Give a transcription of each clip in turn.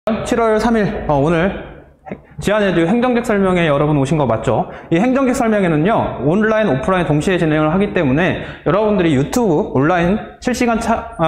7월 3일 오늘 지안에듀 행정직 설명회 여러분 오신 거 맞죠? 이 행정직 설명회는요 온라인 오프라인 동시에 진행을 하기 때문에 여러분들이 유튜브 온라인 실시간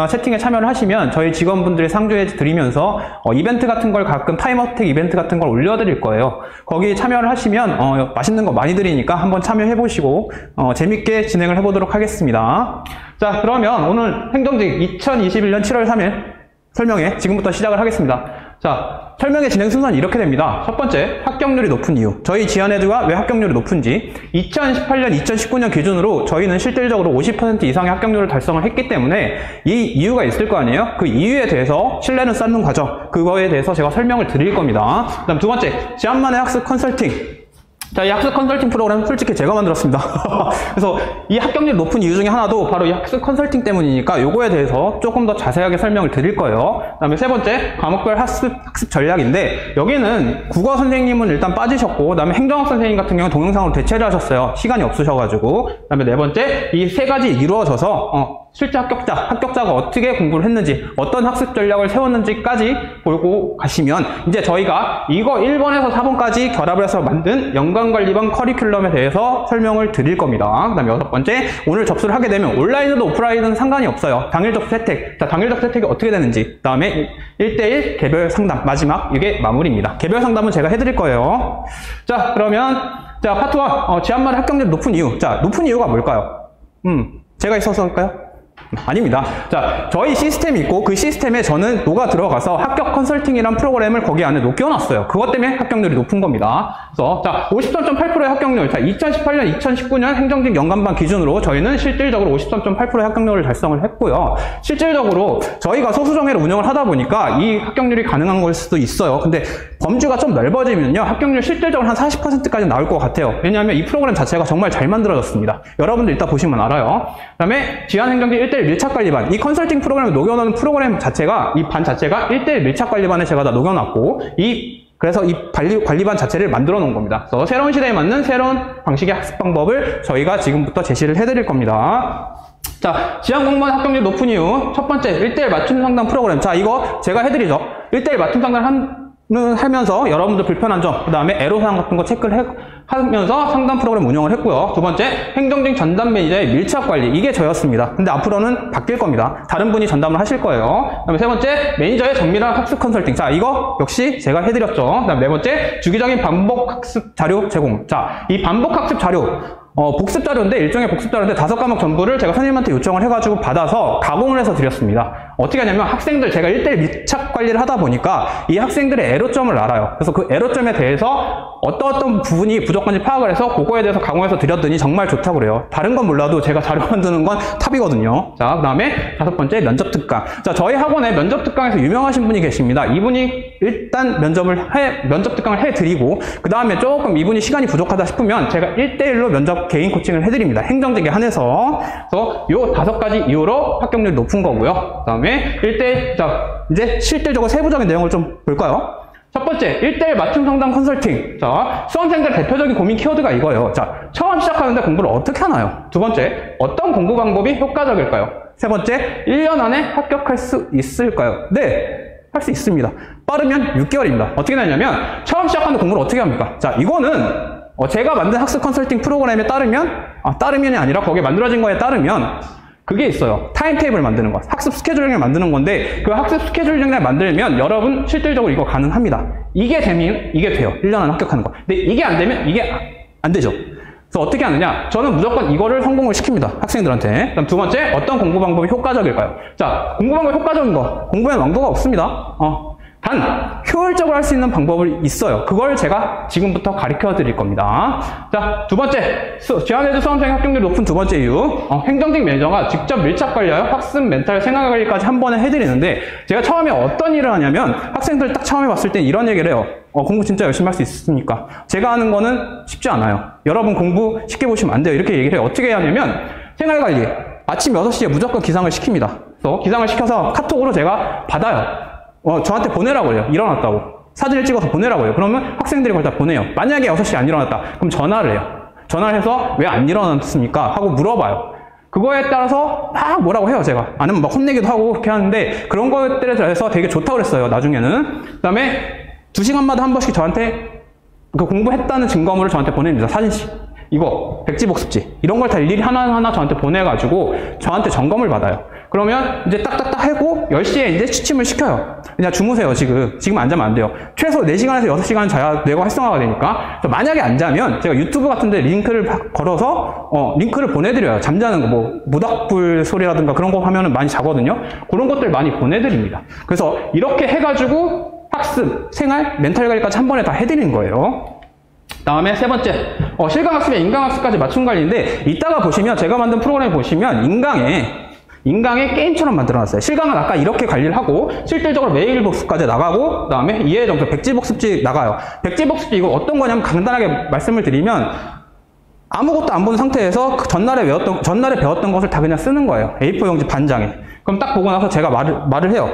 채팅에 참여를 하시면 저희 직원분들이 상주해 드리면서 이벤트 같은 걸 가끔 타임어택 이벤트 같은 걸 올려드릴 거예요. 거기 참여를 하시면 맛있는 거 많이 드리니까 한번 참여해 보시고 재밌게 진행을 해보도록 하겠습니다. 자, 그러면 오늘 행정직 2021년 7월 3일 설명회 지금부터 시작을 하겠습니다. 자, 설명의 진행 순서는 이렇게 됩니다. 첫 번째, 합격률이 높은 이유. 저희 지안에듀가 왜 합격률이 높은지. 2018년, 2019년 기준으로 저희는 실질적으로 50% 이상의 합격률을 달성을 했기 때문에 이 이유가 있을 거 아니에요? 그 이유에 대해서 신뢰는 쌓는 과정, 그거에 대해서 제가 설명을 드릴 겁니다. 그 다음 두 번째, 지안만의 학습 컨설팅. 자, 이 학습 컨설팅 프로그램 솔직히 제가 만들었습니다. 그래서 이 합격률 높은 이유 중에 하나도 바로 이 학습 컨설팅 때문이니까 요거에 대해서 조금 더 자세하게 설명을 드릴 거예요. 그 다음에 세 번째, 과목별 학습 전략인데 여기는 국어 선생님은 일단 빠지셨고 그 다음에 행정학 선생님 같은 경우는 동영상으로 대체를 하셨어요. 시간이 없으셔가지고. 그 다음에 네 번째, 이 세 가지 이루어져서 실제 합격자가 어떻게 공부를 했는지, 어떤 학습 전략을 세웠는지까지 보고 가시면 이제 저희가 이거 1번에서 4번까지 결합을 해서 만든 연관관리반 커리큘럼에 대해서 설명을 드릴 겁니다. 그 다음에 여섯 번째, 오늘 접수를 하게 되면 온라인이든 오프라인이든 상관이 없어요. 당일 접수 혜택. 자, 당일 접수 혜택이 어떻게 되는지. 그 다음에 1대1 개별 상담. 마지막, 이게 마무리입니다. 개별 상담은 제가 해드릴 거예요. 자, 그러면 자, 파트 1. 지안만의 합격률 높은 이유. 자, 높은 이유가 뭘까요? 제가 있어서일까요? 아닙니다. 자, 저희 시스템이 있고 그 시스템에 저는 녹아 들어가서 합격 컨설팅이란 프로그램을 거기 안에 녹여놨어요. 그것 때문에 합격률이 높은 겁니다. 그래서 자, 53.8%의 합격률. 자, 2018년, 2019년 행정직 연간반 기준으로 저희는 실질적으로 53.8%의 합격률을 달성을 했고요. 실질적으로 저희가 소수정예를 운영을 하다 보니까 이 합격률이 가능한 걸 수도 있어요. 근데 범주가 좀 넓어지면요, 합격률 실질적으로 한 40%까지 나올 것 같아요. 왜냐하면 이 프로그램 자체가 정말 잘 만들어졌습니다. 여러분들 이따 보시면 알아요. 그 다음에 지안행정직 1대1 밀착관리반. 이 컨설팅 프로그램을 녹여놓은 프로그램 자체가, 이 반 자체가 1대1 밀착관리반에 제가 다 녹여놨고, 그래서 이 관리반 자체를 만들어 놓은 겁니다. 그래서 새로운 시대에 맞는 새로운 방식의 학습 방법을 저희가 지금부터 제시를 해드릴 겁니다. 자, 지안공무원 합격률 높은 이유. 첫 번째, 1대1 맞춤 상담 프로그램. 자, 이거 제가 해드리죠. 1대1 맞춤 상담 하면서 여러분들 불편한 점, 그 다음에 애로사항 같은 거 체크를 하면서 상담 프로그램 운영을 했고요. 두 번째, 행정직 전담 매니저의 밀착관리. 이게 저였습니다. 근데 앞으로는 바뀔 겁니다. 다른 분이 전담을 하실 거예요. 그 다음에 세 번째, 매니저의 정밀한 학습 컨설팅. 자, 이거 역시 제가 해드렸죠. 그 다음에 네 번째, 주기적인 반복 학습 자료 제공. 자, 이 반복 학습 자료, 복습 자료인데, 일종의 복습 자료인데 5과목 전부를 제가 선생님한테 요청을 해가지고 받아서 가공을 해서 드렸습니다. 어떻게 하냐면 학생들, 제가 1대1 밀착 관리를 하다 보니까 이 학생들의 에러점을 알아요. 그래서 그 에러점에 대해서 어떤 부분이 부족한지 파악을 해서 그거에 대해서 가공해서 드렸더니 정말 좋다고 그래요. 다른 건 몰라도 제가 자료 만드는 건 탑이거든요. 자, 그 다음에 다섯 번째, 면접 특강. 자, 저희 학원에 면접 특강에서 유명하신 분이 계십니다. 이분이 일단 면접 특강을 해드리고, 그 다음에 조금 이분이 시간이 부족하다 싶으면 제가 1대1로 면접 개인 코칭을 해드립니다. 행정직에 한해서. 그래서 요 5가지 이유로 합격률이 높은 거고요. 그 다음에 1대1, 자, 이제 실질적으로 세부적인 내용을 좀 볼까요? 첫 번째, 1대1 맞춤 상담 컨설팅. 자, 수험생들 대표적인 고민 키워드가 이거예요. 자, 처음 시작하는데 공부를 어떻게 하나요? 두 번째, 어떤 공부 방법이 효과적일까요? 세 번째, 1년 안에 합격할 수 있을까요? 네, 할 수 있습니다. 빠르면 6개월입니다. 어떻게 되냐면, 처음 시작하는데 공부를 어떻게 합니까? 자, 이거는 제가 만든 학습 컨설팅 프로그램에 따르면이 아니라 거기에 만들어진 거에 따르면 그게 있어요. 타임테이블 만드는 거. 학습 스케줄링을 만드는 건데 그 학습 스케줄링을 만들면 여러분 실질적으로 이거 가능합니다. 이게 되면 이게 돼요. 1년 안에 합격하는 거. 근데 이게 안 되면 이게 안 되죠. 그래서 어떻게 하느냐? 저는 무조건 이거를 성공을 시킵니다. 학생들한테. 그다음 두 번째, 어떤 공부 방법이 효과적일까요? 자, 공부 방법이 효과적인 거. 공부에는 왕도가 없습니다. 단 효율적으로 할 수 있는 방법이 있어요. 그걸 제가 지금부터 가르쳐 드릴 겁니다. 자, 두 번째, 지안에듀 수험생 합격률이 높은 두 번째 이유. 행정직 매니저가 직접 밀착 관리하여 학습, 멘탈, 생활 관리까지 한 번에 해드리는데, 제가 처음에 어떤 일을 하냐면 학생들 딱 처음에 봤을 때 이런 얘기를 해요. 공부 진짜 열심히 할 수 있습니까? 제가 하는 거는 쉽지 않아요. 여러분 공부 쉽게 보시면 안 돼요. 이렇게 얘기를 해요. 어떻게 해야 하냐면 생활 관리, 아침 6시에 무조건 기상을 시킵니다. 그래서 기상을 시켜서 카톡으로 제가 받아요. 저한테 보내라고 해요. 일어났다고. 사진을 찍어서 보내라고 해요. 그러면 학생들이 그걸 다 보내요. 만약에 6시에 안 일어났다. 그럼 전화를 해요. 전화를 해서 왜 안 일어났습니까? 하고 물어봐요. 그거에 따라서 막 뭐라고 해요, 제가. 아니면 막 혼내기도 하고 그렇게 하는데, 그런 것들에 대해서 되게 좋다고 그랬어요, 나중에는. 그 다음에 2시간마다 한 번씩 저한테 그 공부했다는 증거물을 저한테 보냅니다, 사진씩. 이거, 백지복습지. 이런 걸 다 일일이 하나하나 저한테 보내가지고 저한테 점검을 받아요. 그러면 이제 딱딱딱 하고 10시에 이제 취침을 시켜요. 그냥 주무세요, 지금 안 자면 안 돼요. 최소 4시간에서 6시간 자야 뇌가 활성화가 되니까. 만약에 안 자면 제가 유튜브 같은데 링크를 걸어서, 링크를 보내드려요. 잠자는 거, 뭐, 모닥불 소리라든가 그런 거 하면은 많이 자거든요. 그런 것들 많이 보내드립니다. 그래서 이렇게 해가지고 학습, 생활, 멘탈 관리까지 한 번에 다 해드리는 거예요. 다음에 세 번째, 실강학습에 인강학습까지 맞춤 관리인데, 이따가 보시면, 제가 만든 프로그램 보시면, 인강의 게임처럼 만들어놨어요. 실강은 아까 이렇게 관리를 하고, 실질적으로 매일 복습까지 나가고, 그 다음에 이해 점수, 백지복습지 나가요. 백지복습지 이거 어떤 거냐면, 간단하게 말씀을 드리면, 아무것도 안 본 상태에서 그 전날에 배웠던 것을 다 그냥 쓰는 거예요. A4 용지 반장에. 그럼 딱 보고 나서 제가 말을 해요.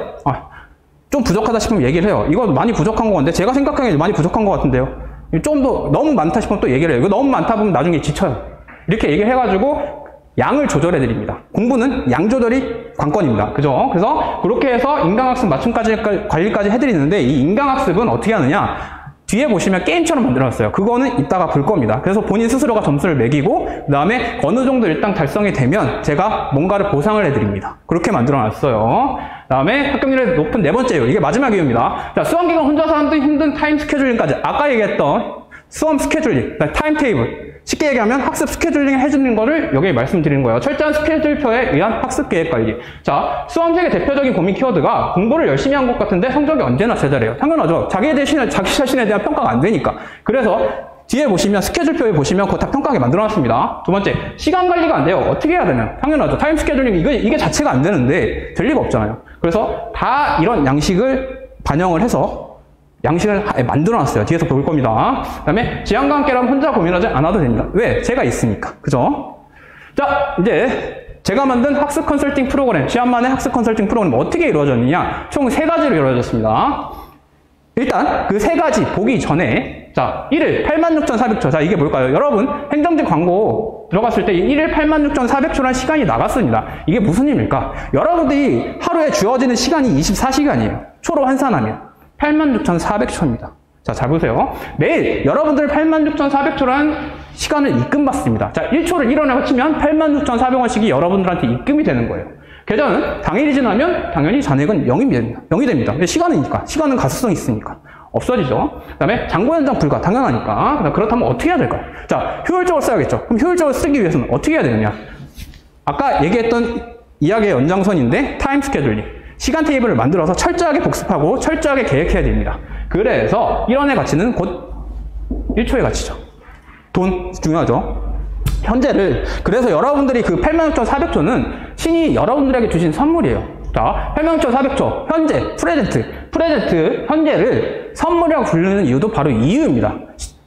좀 부족하다 싶으면 얘기를 해요. 이거 많이 부족한 거 같은데, 제가 생각하기에 많이 부족한 것 같은데요. 좀 더 너무 많다 싶으면 또 얘기를 해요. 이거 너무 많다 보면 나중에 지쳐요. 이렇게 얘기를 해가지고 양을 조절해 드립니다. 공부는 양 조절이 관건입니다. 그죠? 그래서 그렇게 해서 인강학습 맞춤까지 관리까지 해드리는데, 이 인강학습은 어떻게 하느냐? 뒤에 보시면 게임처럼 만들어놨어요. 그거는 이따가 볼 겁니다. 그래서 본인 스스로가 점수를 매기고, 그 다음에 어느 정도 일단 달성이 되면 제가 뭔가를 보상을 해드립니다. 그렇게 만들어놨어요. 그 다음에 합격률이 높은 네 번째예요. 이게 마지막 이유입니다. 자, 수험기간 혼자서 하는 힘든 타임 스케줄링까지, 아까 얘기했던 수험 스케줄링, 타임 테이블, 쉽게 얘기하면 학습 스케줄링 해주는 거를 여기에 말씀드리는 거예요. 철저한 스케줄표에 의한 학습 계획 관리. 자, 수험생의 대표적인 고민 키워드가 공부를 열심히 한 것 같은데 성적이 언제나 제자리예요. 당연하죠. 자기 자신에 대한 평가가 안 되니까. 그래서 뒤에 보시면, 스케줄표에 보시면 그거 다 평가하게 만들어놨습니다. 두 번째, 시간 관리가 안 돼요. 어떻게 해야 되냐? 당연하죠. 타임 스케줄링, 이게 자체가 안 되는데 될 리가 없잖아요. 그래서 다 이런 양식을 반영을 해서 양식을 만들어놨어요. 뒤에서 볼 겁니다. 그 다음에 지향과 함께라면 혼자 고민하지 않아도 됩니다. 왜? 제가 있으니까. 그죠? 자, 이제 제가 만든 학습 컨설팅 프로그램, 시안만의 학습 컨설팅 프로그램 어떻게 이루어졌느냐? 총 3가지로 이루어졌습니다. 일단 그 3가지 보기 전에, 자, 1일 86,400초. 자, 이게 뭘까요? 여러분, 행정지 광고 들어갔을 때 1일 86,400초라는 시간이 나갔습니다. 이게 무슨 의미입니까? 여러분들이 하루에 주어지는 시간이 24시간이에요. 초로 환산하면. 86,400초입니다. 자, 잘 보세요. 매일 여러분들 86,400초라는 시간을 입금받습니다. 자, 1초를 1원에 합치면 86,400원씩이 여러분들한테 입금이 되는 거예요. 계좌는 당일이 지나면 당연히 잔액은 0이 됩니다. 시간이니까. 시간은 가수성이 있으니까. 없어지죠. 그 다음에 잔고 연장 불가. 당연하니까. 그렇다면 어떻게 해야 될까요? 자, 효율적으로 써야겠죠. 그럼 효율적으로 쓰기 위해서는 어떻게 해야 되느냐? 아까 얘기했던 이야기의 연장선인데, 타임 스케줄링. 시간 테이블을 만들어서 철저하게 복습하고 철저하게 계획해야 됩니다. 그래서 1원의 가치는 곧 1초의 가치죠. 돈 중요하죠. 현재를, 그래서 여러분들이 그 86,400초는 신이 여러분들에게 주신 선물이에요. 자, 86,400초 현재 프레젠트 현재를 선물이라고 부르는 이유도 바로 이 이유입니다.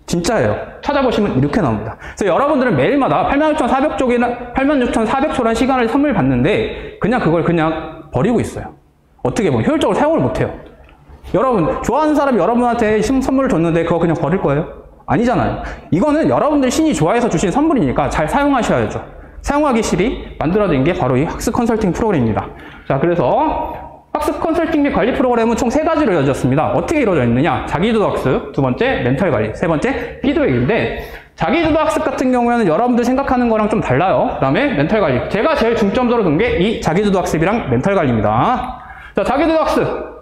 진짜예요. 찾아보시면 이렇게 나옵니다. 그래서 여러분들은 매일마다 86,400초라는 시간을 선물 받는데 그걸 그냥 버리고 있어요. 어떻게 보면 효율적으로 사용을 못해요. 여러분, 좋아하는 사람이 여러분한테 선물을 줬는데 그거 그냥 버릴 거예요? 아니잖아요. 이거는 여러분들 신이 좋아해서 주신 선물이니까 잘 사용하셔야죠. 사용하기 실이 만들어진 게 바로 이 학습 컨설팅 프로그램입니다. 자, 그래서 학습 컨설팅 및 관리 프로그램은 총 3가지로 이루어졌습니다. 어떻게 이루어져 있느냐? 자기주도 학습, 두 번째 멘탈 관리, 세 번째 피드백인데, 자기주도 학습 같은 경우에는 여러분들 생각하는 거랑 좀 달라요. 그 다음에 멘탈 관리. 제가 제일 중점적으로 둔 게 이 자기주도 학습이랑 멘탈 관리입니다. 자, 자기주도 학습.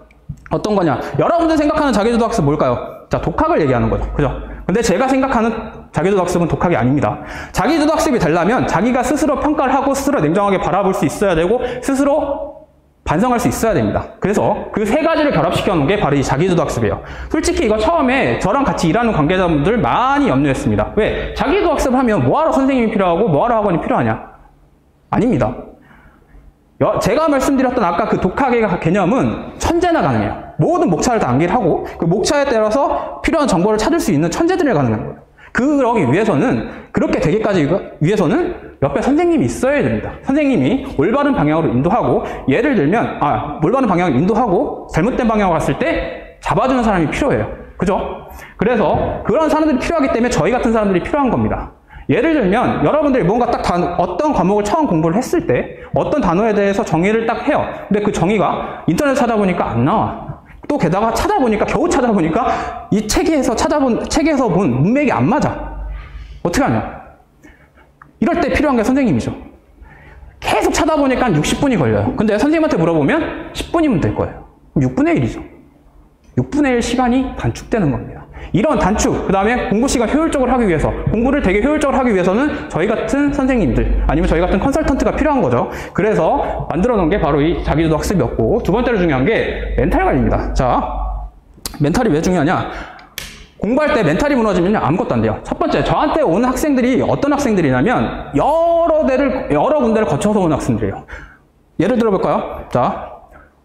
어떤 거냐? 여러분들 생각하는 자기주도 학습 뭘까요? 자, 독학을 얘기하는 거죠. 그죠? 근데 제가 생각하는 자기주도 학습은 독학이 아닙니다. 자기주도 학습이 되려면 자기가 스스로 평가를 하고 스스로 냉정하게 바라볼 수 있어야 되고 스스로 반성할 수 있어야 됩니다. 그래서 그 3가지를 결합시켜 놓은 게 바로 이 자기주도 학습이에요. 솔직히 이거 처음에 저랑 같이 일하는 관계자분들 많이 염려했습니다. 왜? 자기주도 학습을 하면 뭐하러 선생님이 필요하고 뭐하러 학원이 필요하냐? 아닙니다. 제가 말씀드렸던 아까 그 독학의 개념은 천재나 가능해요. 모든 목차를 다 암기를 하고 그 목차에 따라서 필요한 정보를 찾을 수 있는 천재들이 가능한 거예요. 그러기 위해서는, 그렇게 되기까지 위해서는 옆에 선생님이 있어야 됩니다. 선생님이 올바른 방향으로 인도하고, 예를 들면 올바른 방향을 인도하고 잘못된 방향으로 갔을 때 잡아주는 사람이 필요해요. 그죠? 그래서 그런 사람들이 필요하기 때문에 저희 같은 사람들이 필요한 겁니다. 예를 들면 여러분들이 뭔가 딱 어떤 과목을 처음 공부를 했을 때 어떤 단어에 대해서 정의를 딱 해요. 근데 그 정의가 인터넷 찾아보니까 안 나와. 또 게다가 겨우 찾아보니까 이 책에서 본 문맥이 안 맞아. 어떻게 하냐? 이럴 때 필요한 게 선생님이죠. 계속 찾아보니까 한 60분이 걸려요. 근데 선생님한테 물어보면 10분이면 될 거예요. 6분의 1이죠. 6분의 1 시간이 단축되는 겁니다. 이런 단축, 그 다음에 공부 시간 효율적으로 하기 위해서, 공부를 되게 효율적으로 하기 위해서는 저희 같은 선생님들, 아니면 저희 같은 컨설턴트가 필요한 거죠. 그래서 만들어 놓은 게 바로 이 자기주도 학습이었고, 두 번째로 중요한 게 멘탈 관리입니다. 자, 멘탈이 왜 중요하냐? 공부할 때 멘탈이 무너지면 아무것도 안 돼요. 첫 번째, 저한테 오는 학생들이 어떤 학생들이냐면 여러 군데를 거쳐서 오는 학생들이에요. 예를 들어볼까요? 자,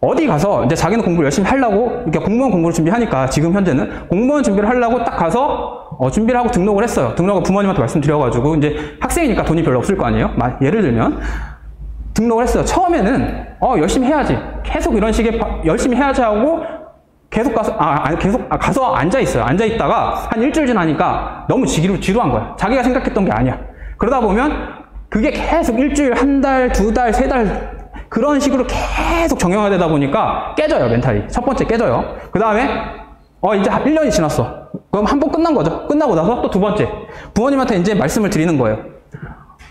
어디 가서 이제 자기는 공부를 열심히 하려고, 이렇게 공무원 공부를 준비하니까 지금 현재는 공무원 준비를 하려고 딱 가서 준비를 하고 등록을 했어요. 등록을 부모님한테 말씀드려가지고 이제 학생이니까 돈이 별로 없을 거 아니에요? 예를 들면 등록을 했어요. 처음에는 열심히 해야지, 계속 이런 식의 열심히 해야지 하고 계속 가서 앉아 있어요. 앉아 있다가 한 일주일 지나니까 너무 지루한 거야. 자기가 생각했던 게 아니야. 그러다 보면 그게 계속 일주일, 한 달, 두 달, 세 달 그런 식으로 계속 정형화되다 보니까 깨져요, 멘탈이. 첫 번째 깨져요. 그 다음에 이제 1년이 지났어. 그럼 한 번 끝난 거죠. 끝나고 나서 또 두 번째, 부모님한테 이제 말씀을 드리는 거예요.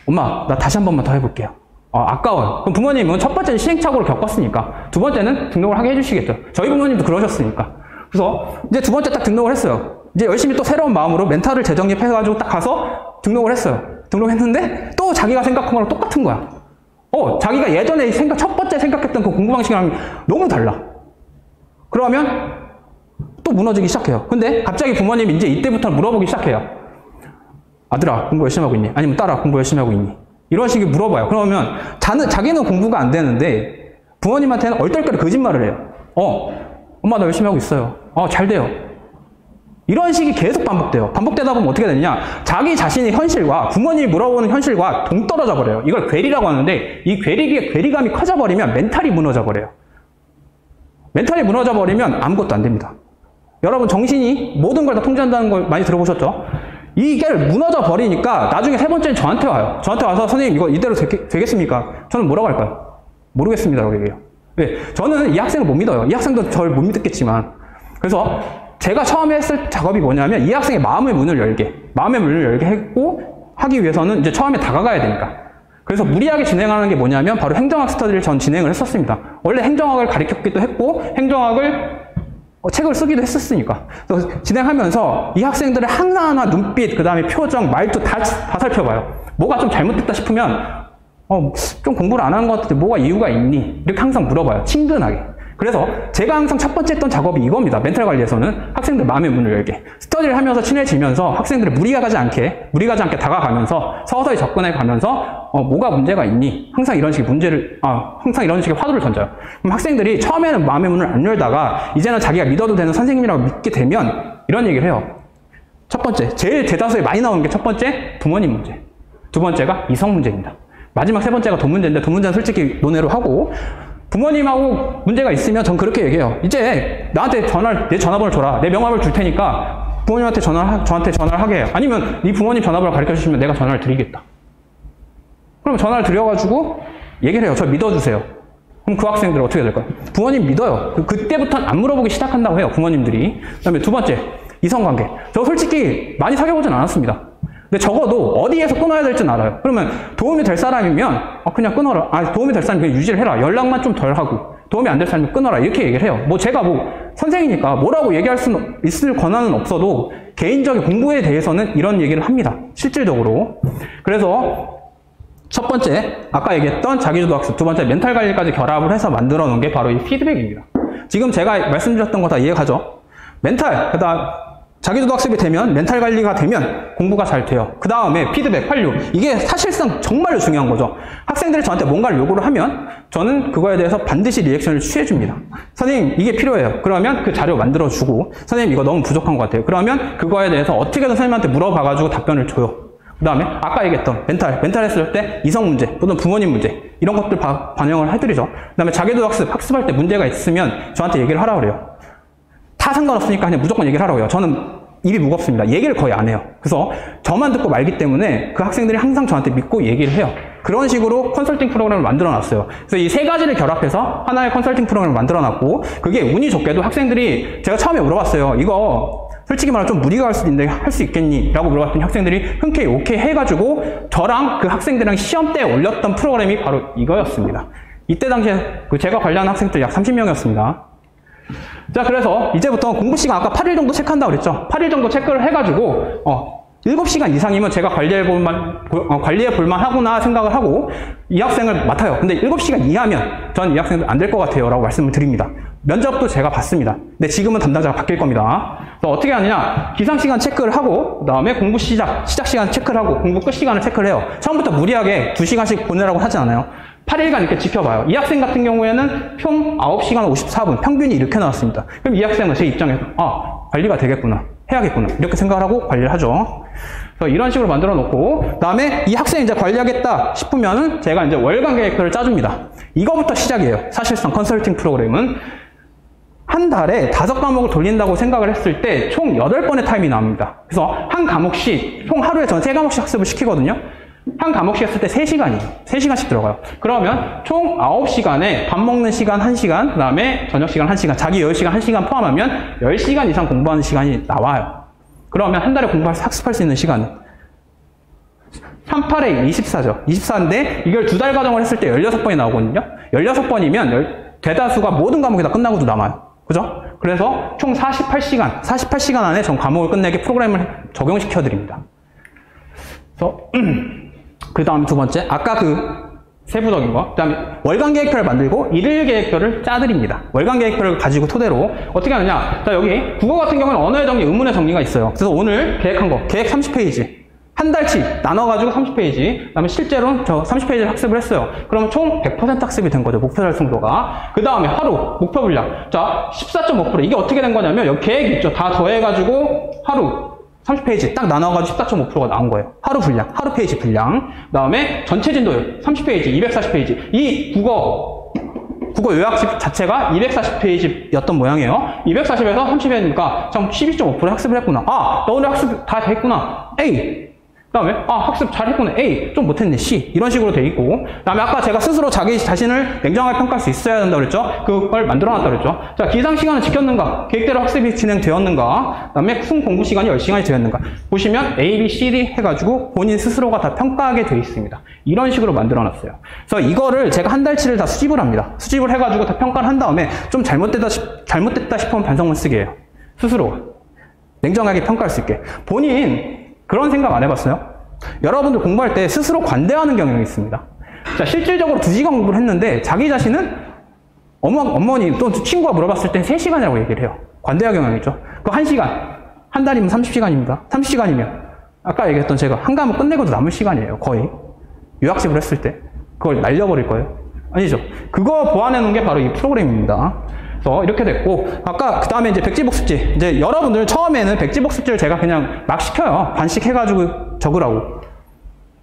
엄마, 나 다시 한 번만 더 해볼게요. 아까워요. 그럼 부모님은 첫 번째는 시행착오를 겪었으니까 두 번째는 등록을 하게 해주시겠죠. 저희 부모님도 그러셨으니까. 그래서 이제 두 번째 딱 등록을 했어요. 이제 열심히 또 새로운 마음으로 멘탈을 재정립해가지고 딱 가서 등록을 했어요. 등록했는데 또 자기가 생각한 거랑 똑같은 거야. 자기가 예전에 첫 번째 생각했던 그 공부 방식이랑 너무 달라. 그러면 또 무너지기 시작해요. 근데 갑자기 부모님이 이제 이때부터 물어보기 시작해요. 아들아, 공부 열심히 하고 있니? 아니면 딸아, 공부 열심히 하고 있니? 이런 식으로 물어봐요. 그러면 자기는 공부가 안 되는데 부모님한테는 얼떨결에 거짓말을 해요. 엄마 나 열심히 하고 있어요. 잘 돼요. 이런 식이 계속 반복돼요. 반복되다 보면 어떻게 되느냐? 자기 자신의 현실과 부모님이 물어보는 현실과 동떨어져 버려요. 이걸 괴리라고 하는데 이 괴리감이 커져버리면 멘탈이 무너져 버려요. 멘탈이 무너져 버리면 아무것도 안 됩니다. 여러분 정신이 모든 걸 다 통제한다는 걸 많이 들어보셨죠? 이게 무너져 버리니까 나중에 세 번째는 저한테 와요. 저한테 와서 선생님 이거 이대로 되겠습니까? 저는 뭐라고 할까요? 모르겠습니다 라고 얘기해요. 왜? 저는 이 학생을 못 믿어요. 이 학생도 저를 못 믿겠지만. 그래서 제가 처음에 했을 작업이 뭐냐면 이 학생의 마음의 문을 열게 했고 하기 위해서는 이제 처음에 다가가야 되니까. 그래서 무리하게 진행하는 게 뭐냐면 바로 행정학 스터디를 전 진행을 했었습니다. 원래 행정학을 가르쳤기도 했고 행정학을 책을 쓰기도 했었으니까. 그래서 진행하면서 이 학생들의 하나하나 눈빛, 그 다음에 표정, 말투 다 살펴봐요. 뭐가 좀 잘못됐다 싶으면 좀 공부를 안 하는 것 같은데 뭐가 이유가 있니? 이렇게 항상 물어봐요. 친근하게. 그래서 제가 항상 첫 번째 했던 작업이 이겁니다. 멘탈 관리에서는 학생들 마음의 문을 열게. 스터디를 하면서 친해지면서 학생들을 무리가 가지 않게 다가가면서 서서히 접근해 가면서 뭐가 문제가 있니? 항상 이런 식의 항상 이런 식의 화두를 던져요. 그럼 학생들이 처음에는 마음의 문을 안 열다가 이제는 자기가 믿어도 되는 선생님이라고 믿게 되면 이런 얘기를 해요. 첫 번째, 제일 대다수에 많이 나오는 게 첫 번째, 부모님 문제. 두 번째가 이성 문제입니다. 마지막 세 번째가 돈 문제인데 돈 문제는 솔직히 논외로 하고 부모님하고 문제가 있으면 전 그렇게 얘기해요. 이제 나한테 내 전화번호를 줘라. 내 명함을 줄 테니까 부모님한테 저한테 전화를 하게 해요. 아니면 네 부모님 전화번호를 가르쳐 주시면 내가 전화를 드리겠다. 그럼 전화를 드려가지고 얘기를 해요. 저 믿어주세요. 그럼 그 학생들은 어떻게 될까요? 부모님 믿어요. 그때부터는 안 물어보기 시작한다고 해요. 부모님들이. 그 다음에 두 번째, 이성관계. 저 솔직히 많이 사귀어보진 않았습니다. 근데 적어도 어디에서 끊어야 될지는 알아요. 그러면 도움이 될 사람이면 그냥 끊어라. 도움이 될 사람이면 그냥 유지를 해라. 연락만 좀 덜 하고. 도움이 안 될 사람이면 끊어라. 이렇게 얘기를 해요. 제가 선생이니까 뭐라고 얘기할 수는 있을 권한은 없어도 개인적인 공부에 대해서는 이런 얘기를 합니다. 실질적으로. 그래서 첫 번째, 아까 얘기했던 자기주도 학습. 두 번째, 멘탈 관리까지 결합을 해서 만들어 놓은 게 바로 이 피드백입니다. 지금 제가 말씀드렸던 거 다 이해가죠? 멘탈, 그다음 자기주도 학습이 되면, 멘탈 관리가 되면 공부가 잘 돼요. 그 다음에 피드백, 활류. 이게 사실상 정말로 중요한 거죠. 학생들이 저한테 뭔가를 요구를 하면 저는 그거에 대해서 반드시 리액션을 취해줍니다. 선생님, 이게 필요해요. 그러면 그 자료 만들어주고, 선생님, 이거 너무 부족한 것 같아요. 그러면 그거에 대해서 어떻게든 선생님한테 물어봐가지고 답변을 줘요. 그 다음에 아까 얘기했던 멘탈 했을 때 이성 문제, 또는 부모님 문제, 이런 것들 반영을 해드리죠. 그 다음에 자기주도 학습할 때 문제가 있으면 저한테 얘기를 하라고 그래요. 다 상관없으니까 그냥 무조건 얘기를 하라고요. 저는 입이 무겁습니다. 얘기를 거의 안 해요. 그래서 저만 듣고 말기 때문에 그 학생들이 항상 저한테 믿고 얘기를 해요. 그런 식으로 컨설팅 프로그램을 만들어놨어요. 그래서 이 세 가지를 결합해서 하나의 컨설팅 프로그램을 만들어놨고, 그게 운이 좋게도 학생들이, 제가 처음에 물어봤어요. 이거 솔직히 말하면 좀 무리가 갈 수도 있는데 할 수 있겠니? 라고 물어봤더니 학생들이 흔쾌히 오케이 해가지고 저랑 그 학생들이랑 시험 때 올렸던 프로그램이 바로 이거였습니다. 이때 당시에 제가 관리하는 학생들 약 30명이었습니다. 자, 그래서 이제부터 공부 시간 아까 8일 정도 체크한다고 그랬죠? 8일 정도 체크를 해가지고 7시간 이상이면 제가 관리해 볼만 하구나 생각을 하고 이 학생을 맡아요. 근데 7시간 이하면 전 이 학생들 안 될 것 같아요 라고 말씀을 드립니다. 면접도 제가 봤습니다. 근데 지금은 담당자가 바뀔 겁니다. 그래서 어떻게 하느냐, 기상시간 체크를 하고 그 다음에 공부 시작 시간 체크를 하고 공부 끝 시간을 체크를 해요. 처음부터 무리하게 2시간씩 보내라고 하지 않아요. 8일간 이렇게 지켜봐요. 이 학생 같은 경우에는 총 9시간 54분, 평균이 이렇게 나왔습니다. 그럼 이 학생은 제 입장에서 관리가 되겠구나, 해야겠구나 이렇게 생각을 하고 관리를 하죠. 그래서 이런 식으로 만들어 놓고, 그 다음에 이 학생이 이제 관리하겠다 싶으면은 제가 이제 월간 계획표를 짜줍니다. 이거부터 시작이에요. 사실상 컨설팅 프로그램은 한 달에 5과목을 돌린다고 생각을 했을 때 총 8번의 타임이 나옵니다. 그래서 한 과목씩, 총 하루에 전 3과목씩 학습을 시키거든요. 한 과목씩 했을 때 3시간이에요. 3시간씩 들어가요. 그러면 총 9시간에 밥 먹는 시간 1시간, 그 다음에 저녁 시간 1시간, 자기 여유 시간 1시간 포함하면 10시간 이상 공부하는 시간이 나와요. 그러면 한 달에 학습할 수 있는 시간은 38에 24죠. 24인데 이걸 2달 과정을 했을 때 16번이 나오거든요. 16번이면 대다수가 모든 과목이 다 끝나고도 남아요. 그죠? 그래서 총 48시간 안에 전 과목을 끝내게 프로그램을 적용시켜 드립니다. 그래서 그 다음 두 번째, 아까 그 세부적인 거, 그 다음에 월간 계획표를 만들고 일일 계획표를 짜드립니다. 월간 계획표를 가지고 토대로 어떻게 하느냐, 자, 여기 국어 같은 경우는 언어의 정리, 의문의 정리가 있어요. 그래서 오늘 계획한 거, 계획 30페이지 한 달치 나눠가지고 30페이지, 그 다음에 실제로 저 30페이지를 학습을 했어요. 그러면 총 100% 학습이 된 거죠. 목표 달성도가. 그 다음에 하루 목표 분량, 자 14.5%, 이게 어떻게 된 거냐면 여기 계획 있죠. 다 더해가지고 하루 30페이지 딱 나눠가지고 14.5%가 나온 거예요. 하루 분량, 하루 페이지 분량. 그 다음에 전체 진도율 30페이지, 240페이지. 이 국어 요약집 자체가 240페이지였던 모양이에요. 240에서 30이니까 참 12.5% 학습을 했구나. 나 오늘 학습 다 됐구나. A. 그 다음에 학습 잘했구나. A. 좀 못했네. C. 이런 식으로 돼 있고, 그 다음에 아까 제가 스스로 자기 자신을 냉정하게 평가할 수 있어야 된다고 그랬죠. 그걸 만들어놨다고 그랬죠. 자, 기상 시간을 지켰는가, 계획대로 학습이 진행되었는가, 그 다음에 순 공부 시간이 10시간이 되었는가 보시면 A, B, C, D 해가지고 본인 스스로가 다 평가하게 돼 있습니다. 이런 식으로 만들어놨어요. 그래서 이거를 제가 한 달치를 다 수집을 합니다. 수집을 해가지고 다 평가를 한 다음에 좀 잘못됐다 싶으면 반성문 쓰기예요. 스스로 냉정하게 평가할 수 있게. 본인 그런 생각 안 해봤어요? 여러분들 공부할 때 스스로 관대하는 경향이 있습니다. 자, 실질적으로 2시간 공부를 했는데 자기 자신은 어머니 또 친구가 물어봤을 땐 3시간이라고 얘기를 해요. 관대한 경향이 있죠. 그 1시간, 한 달이면 30시간입니다. 30시간이면 아까 얘기했던 제가 한 과목 끝내고도 남을 시간이에요. 거의. 유학습을 했을 때 그걸 날려버릴 거예요? 아니죠. 그거 보완해 놓은 게 바로 이 프로그램입니다. 그래서 이렇게 됐고, 아까 그 다음에 이제 백지복습지, 이제 여러분들 처음에는 백지복습지를 제가 그냥 막 시켜요. 반씩 해가지고 적으라고.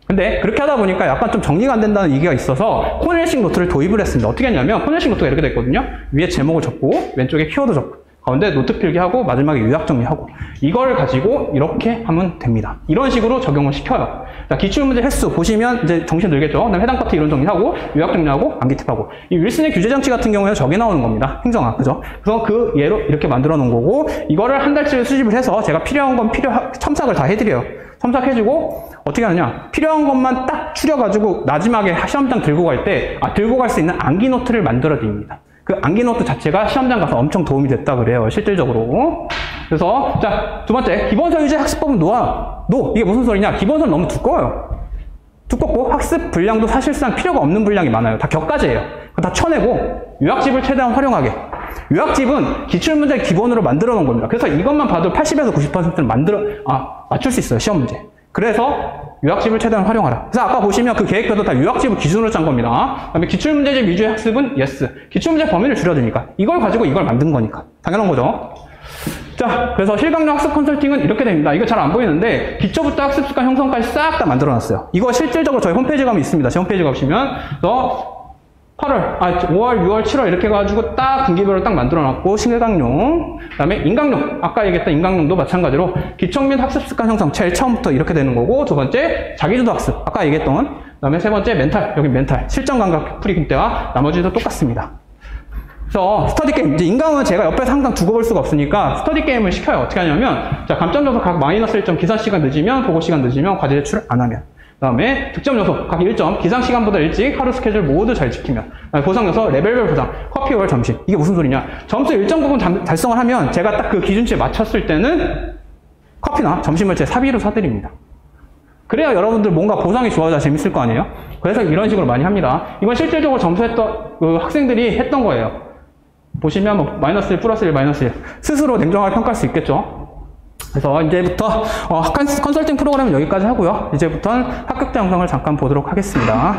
근데 그렇게 하다 보니까 약간 좀 정리가 안 된다는 얘기가 있어서 코넬식 노트를 도입을 했습니다. 어떻게 했냐면 코넬식 노트가 이렇게 됐거든요. 위에 제목을 적고 왼쪽에 키워드 적고 가운데 노트 필기하고 마지막에 요약 정리하고, 이걸 가지고 이렇게 하면 됩니다. 이런 식으로 적용을 시켜요. 자, 기출문제 횟수 보시면 이제 정신 들겠죠. 그다음에 해당 파트 이론 정리하고 요약 정리하고 암기 팁하고, 이 윌슨의 규제 장치 같은 경우에는 저게 나오는 겁니다. 행정학, 그죠? 그래서 그 예로 이렇게 만들어 놓은 거고, 이거를 한 달치를 수집을 해서 제가 필요한 건 첨삭을 다 해드려요. 첨삭해주고 어떻게 하느냐, 필요한 것만 딱 추려가지고 마지막에 시험장 들고 갈 때 들고 갈 수 있는 암기 노트를 만들어 드립니다. 그 암기 노트 자체가 시험장 가서 엄청 도움이 됐다 그래요, 실질적으로. 그래서 자, 두 번째, 기본서 유지 학습법은 이게 무슨 소리냐, 기본서는 너무 두꺼워요. 두껍고 학습 분량도 사실상 필요가 없는 분량이 많아요. 다 격가제예요. 다 쳐내고 요약집을 최대한 활용하게. 요약집은 기출문제 기본으로 만들어 놓은 겁니다. 그래서 이것만 봐도 80에서 90%는 맞출 수 있어요, 시험 문제. 그래서 요약집을 최대한 활용하라. 그래서 아까 보시면 그 계획표도 다 요약집을 기준으로 짠 겁니다. 그 다음에 기출문제집 위주의 학습은 yes. 기출문제 범위를 줄여드니까. 이걸 가지고 이걸 만든 거니까. 당연한 거죠. 자, 그래서 실강력 학습 컨설팅은 이렇게 됩니다. 이거 잘 안 보이는데 기초부터 학습 습관 형성까지 싹 다 만들어놨어요. 이거 실질적으로 저희 홈페이지 가면 있습니다. 제 홈페이지 가시면. 그래서 5월, 6월, 7월 이렇게 해가지고 딱 분기별로 딱 만들어놨고, 신강용, 그 다음에 인강용, 아까 얘기했던 인강용도 마찬가지로 기초 및 학습 습관 형성, 제일 처음부터 이렇게 되는 거고, 두 번째 자기주도 학습, 아까 얘기했던, 그 다음에 세 번째 멘탈, 여기 멘탈, 실전 감각 풀이 때와 나머지도 똑같습니다. 그래서 스터디 게임, 이제 인강은 제가 옆에서 항상 두고 볼 수가 없으니까 스터디 게임을 시켜요. 어떻게 하냐면, 자, 감점 요소 각 마이너스 1점, 기산 시간 늦으면, 보고 시간 늦으면, 과제 제출 안 하면. 그 다음에 득점 요소 각 1점, 기상 시간보다 일찍 하루 스케줄 모두 잘 지키면. 보상 요소 레벨별 보상, 커피 월 점심. 이게 무슨 소리냐? 점수 일정 부분 달성을 하면 제가 딱 그 기준치에 맞췄을 때는 커피나 점심을 제 사비로 사드립니다. 그래야 여러분들 뭔가 보상이 좋아져 재밌을 거 아니에요? 그래서 이런 식으로 많이 합니다. 이건 실질적으로 점수했던 그 학생들이 했던 거예요. 보시면 뭐 마이너스 1, 플러스 1, 마이너스 1 스스로 냉정하게 평가할 수 있겠죠. 그래서 이제부터 컨설팅 프로그램은 여기까지 하고요. 이제부터는 합격자 영상을 잠깐 보도록 하겠습니다.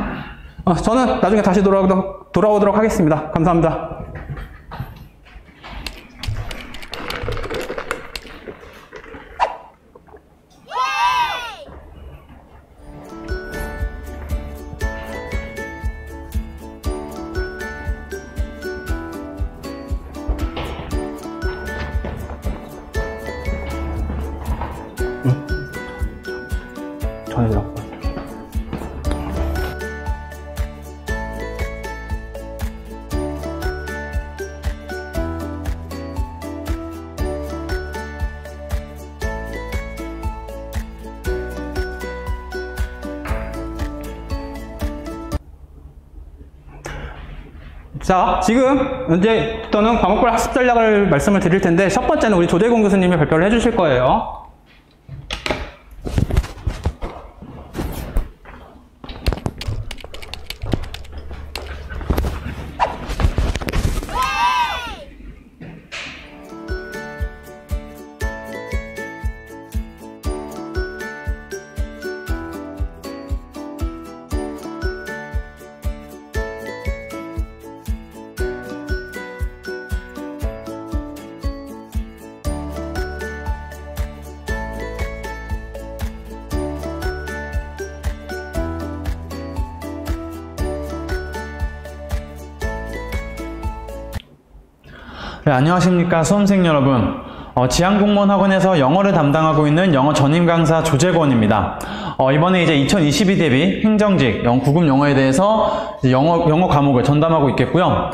저는 나중에 다시 돌아오도록 하겠습니다. 감사합니다. 전해드렸고. 자, 지금 이제부터는 과목별 학습 전략을 말씀을 드릴 텐데, 첫 번째는 우리 조대공 교수님이 발표를 해주실 거예요. 네, 안녕하십니까 수험생 여러분. 지향공무원학원에서 영어를 담당하고 있는 영어 전임 강사 조재권입니다. 이번에 이제 2022 대비 행정직 9급 영어에 대해서 영어 과목을 전담하고 있겠고요.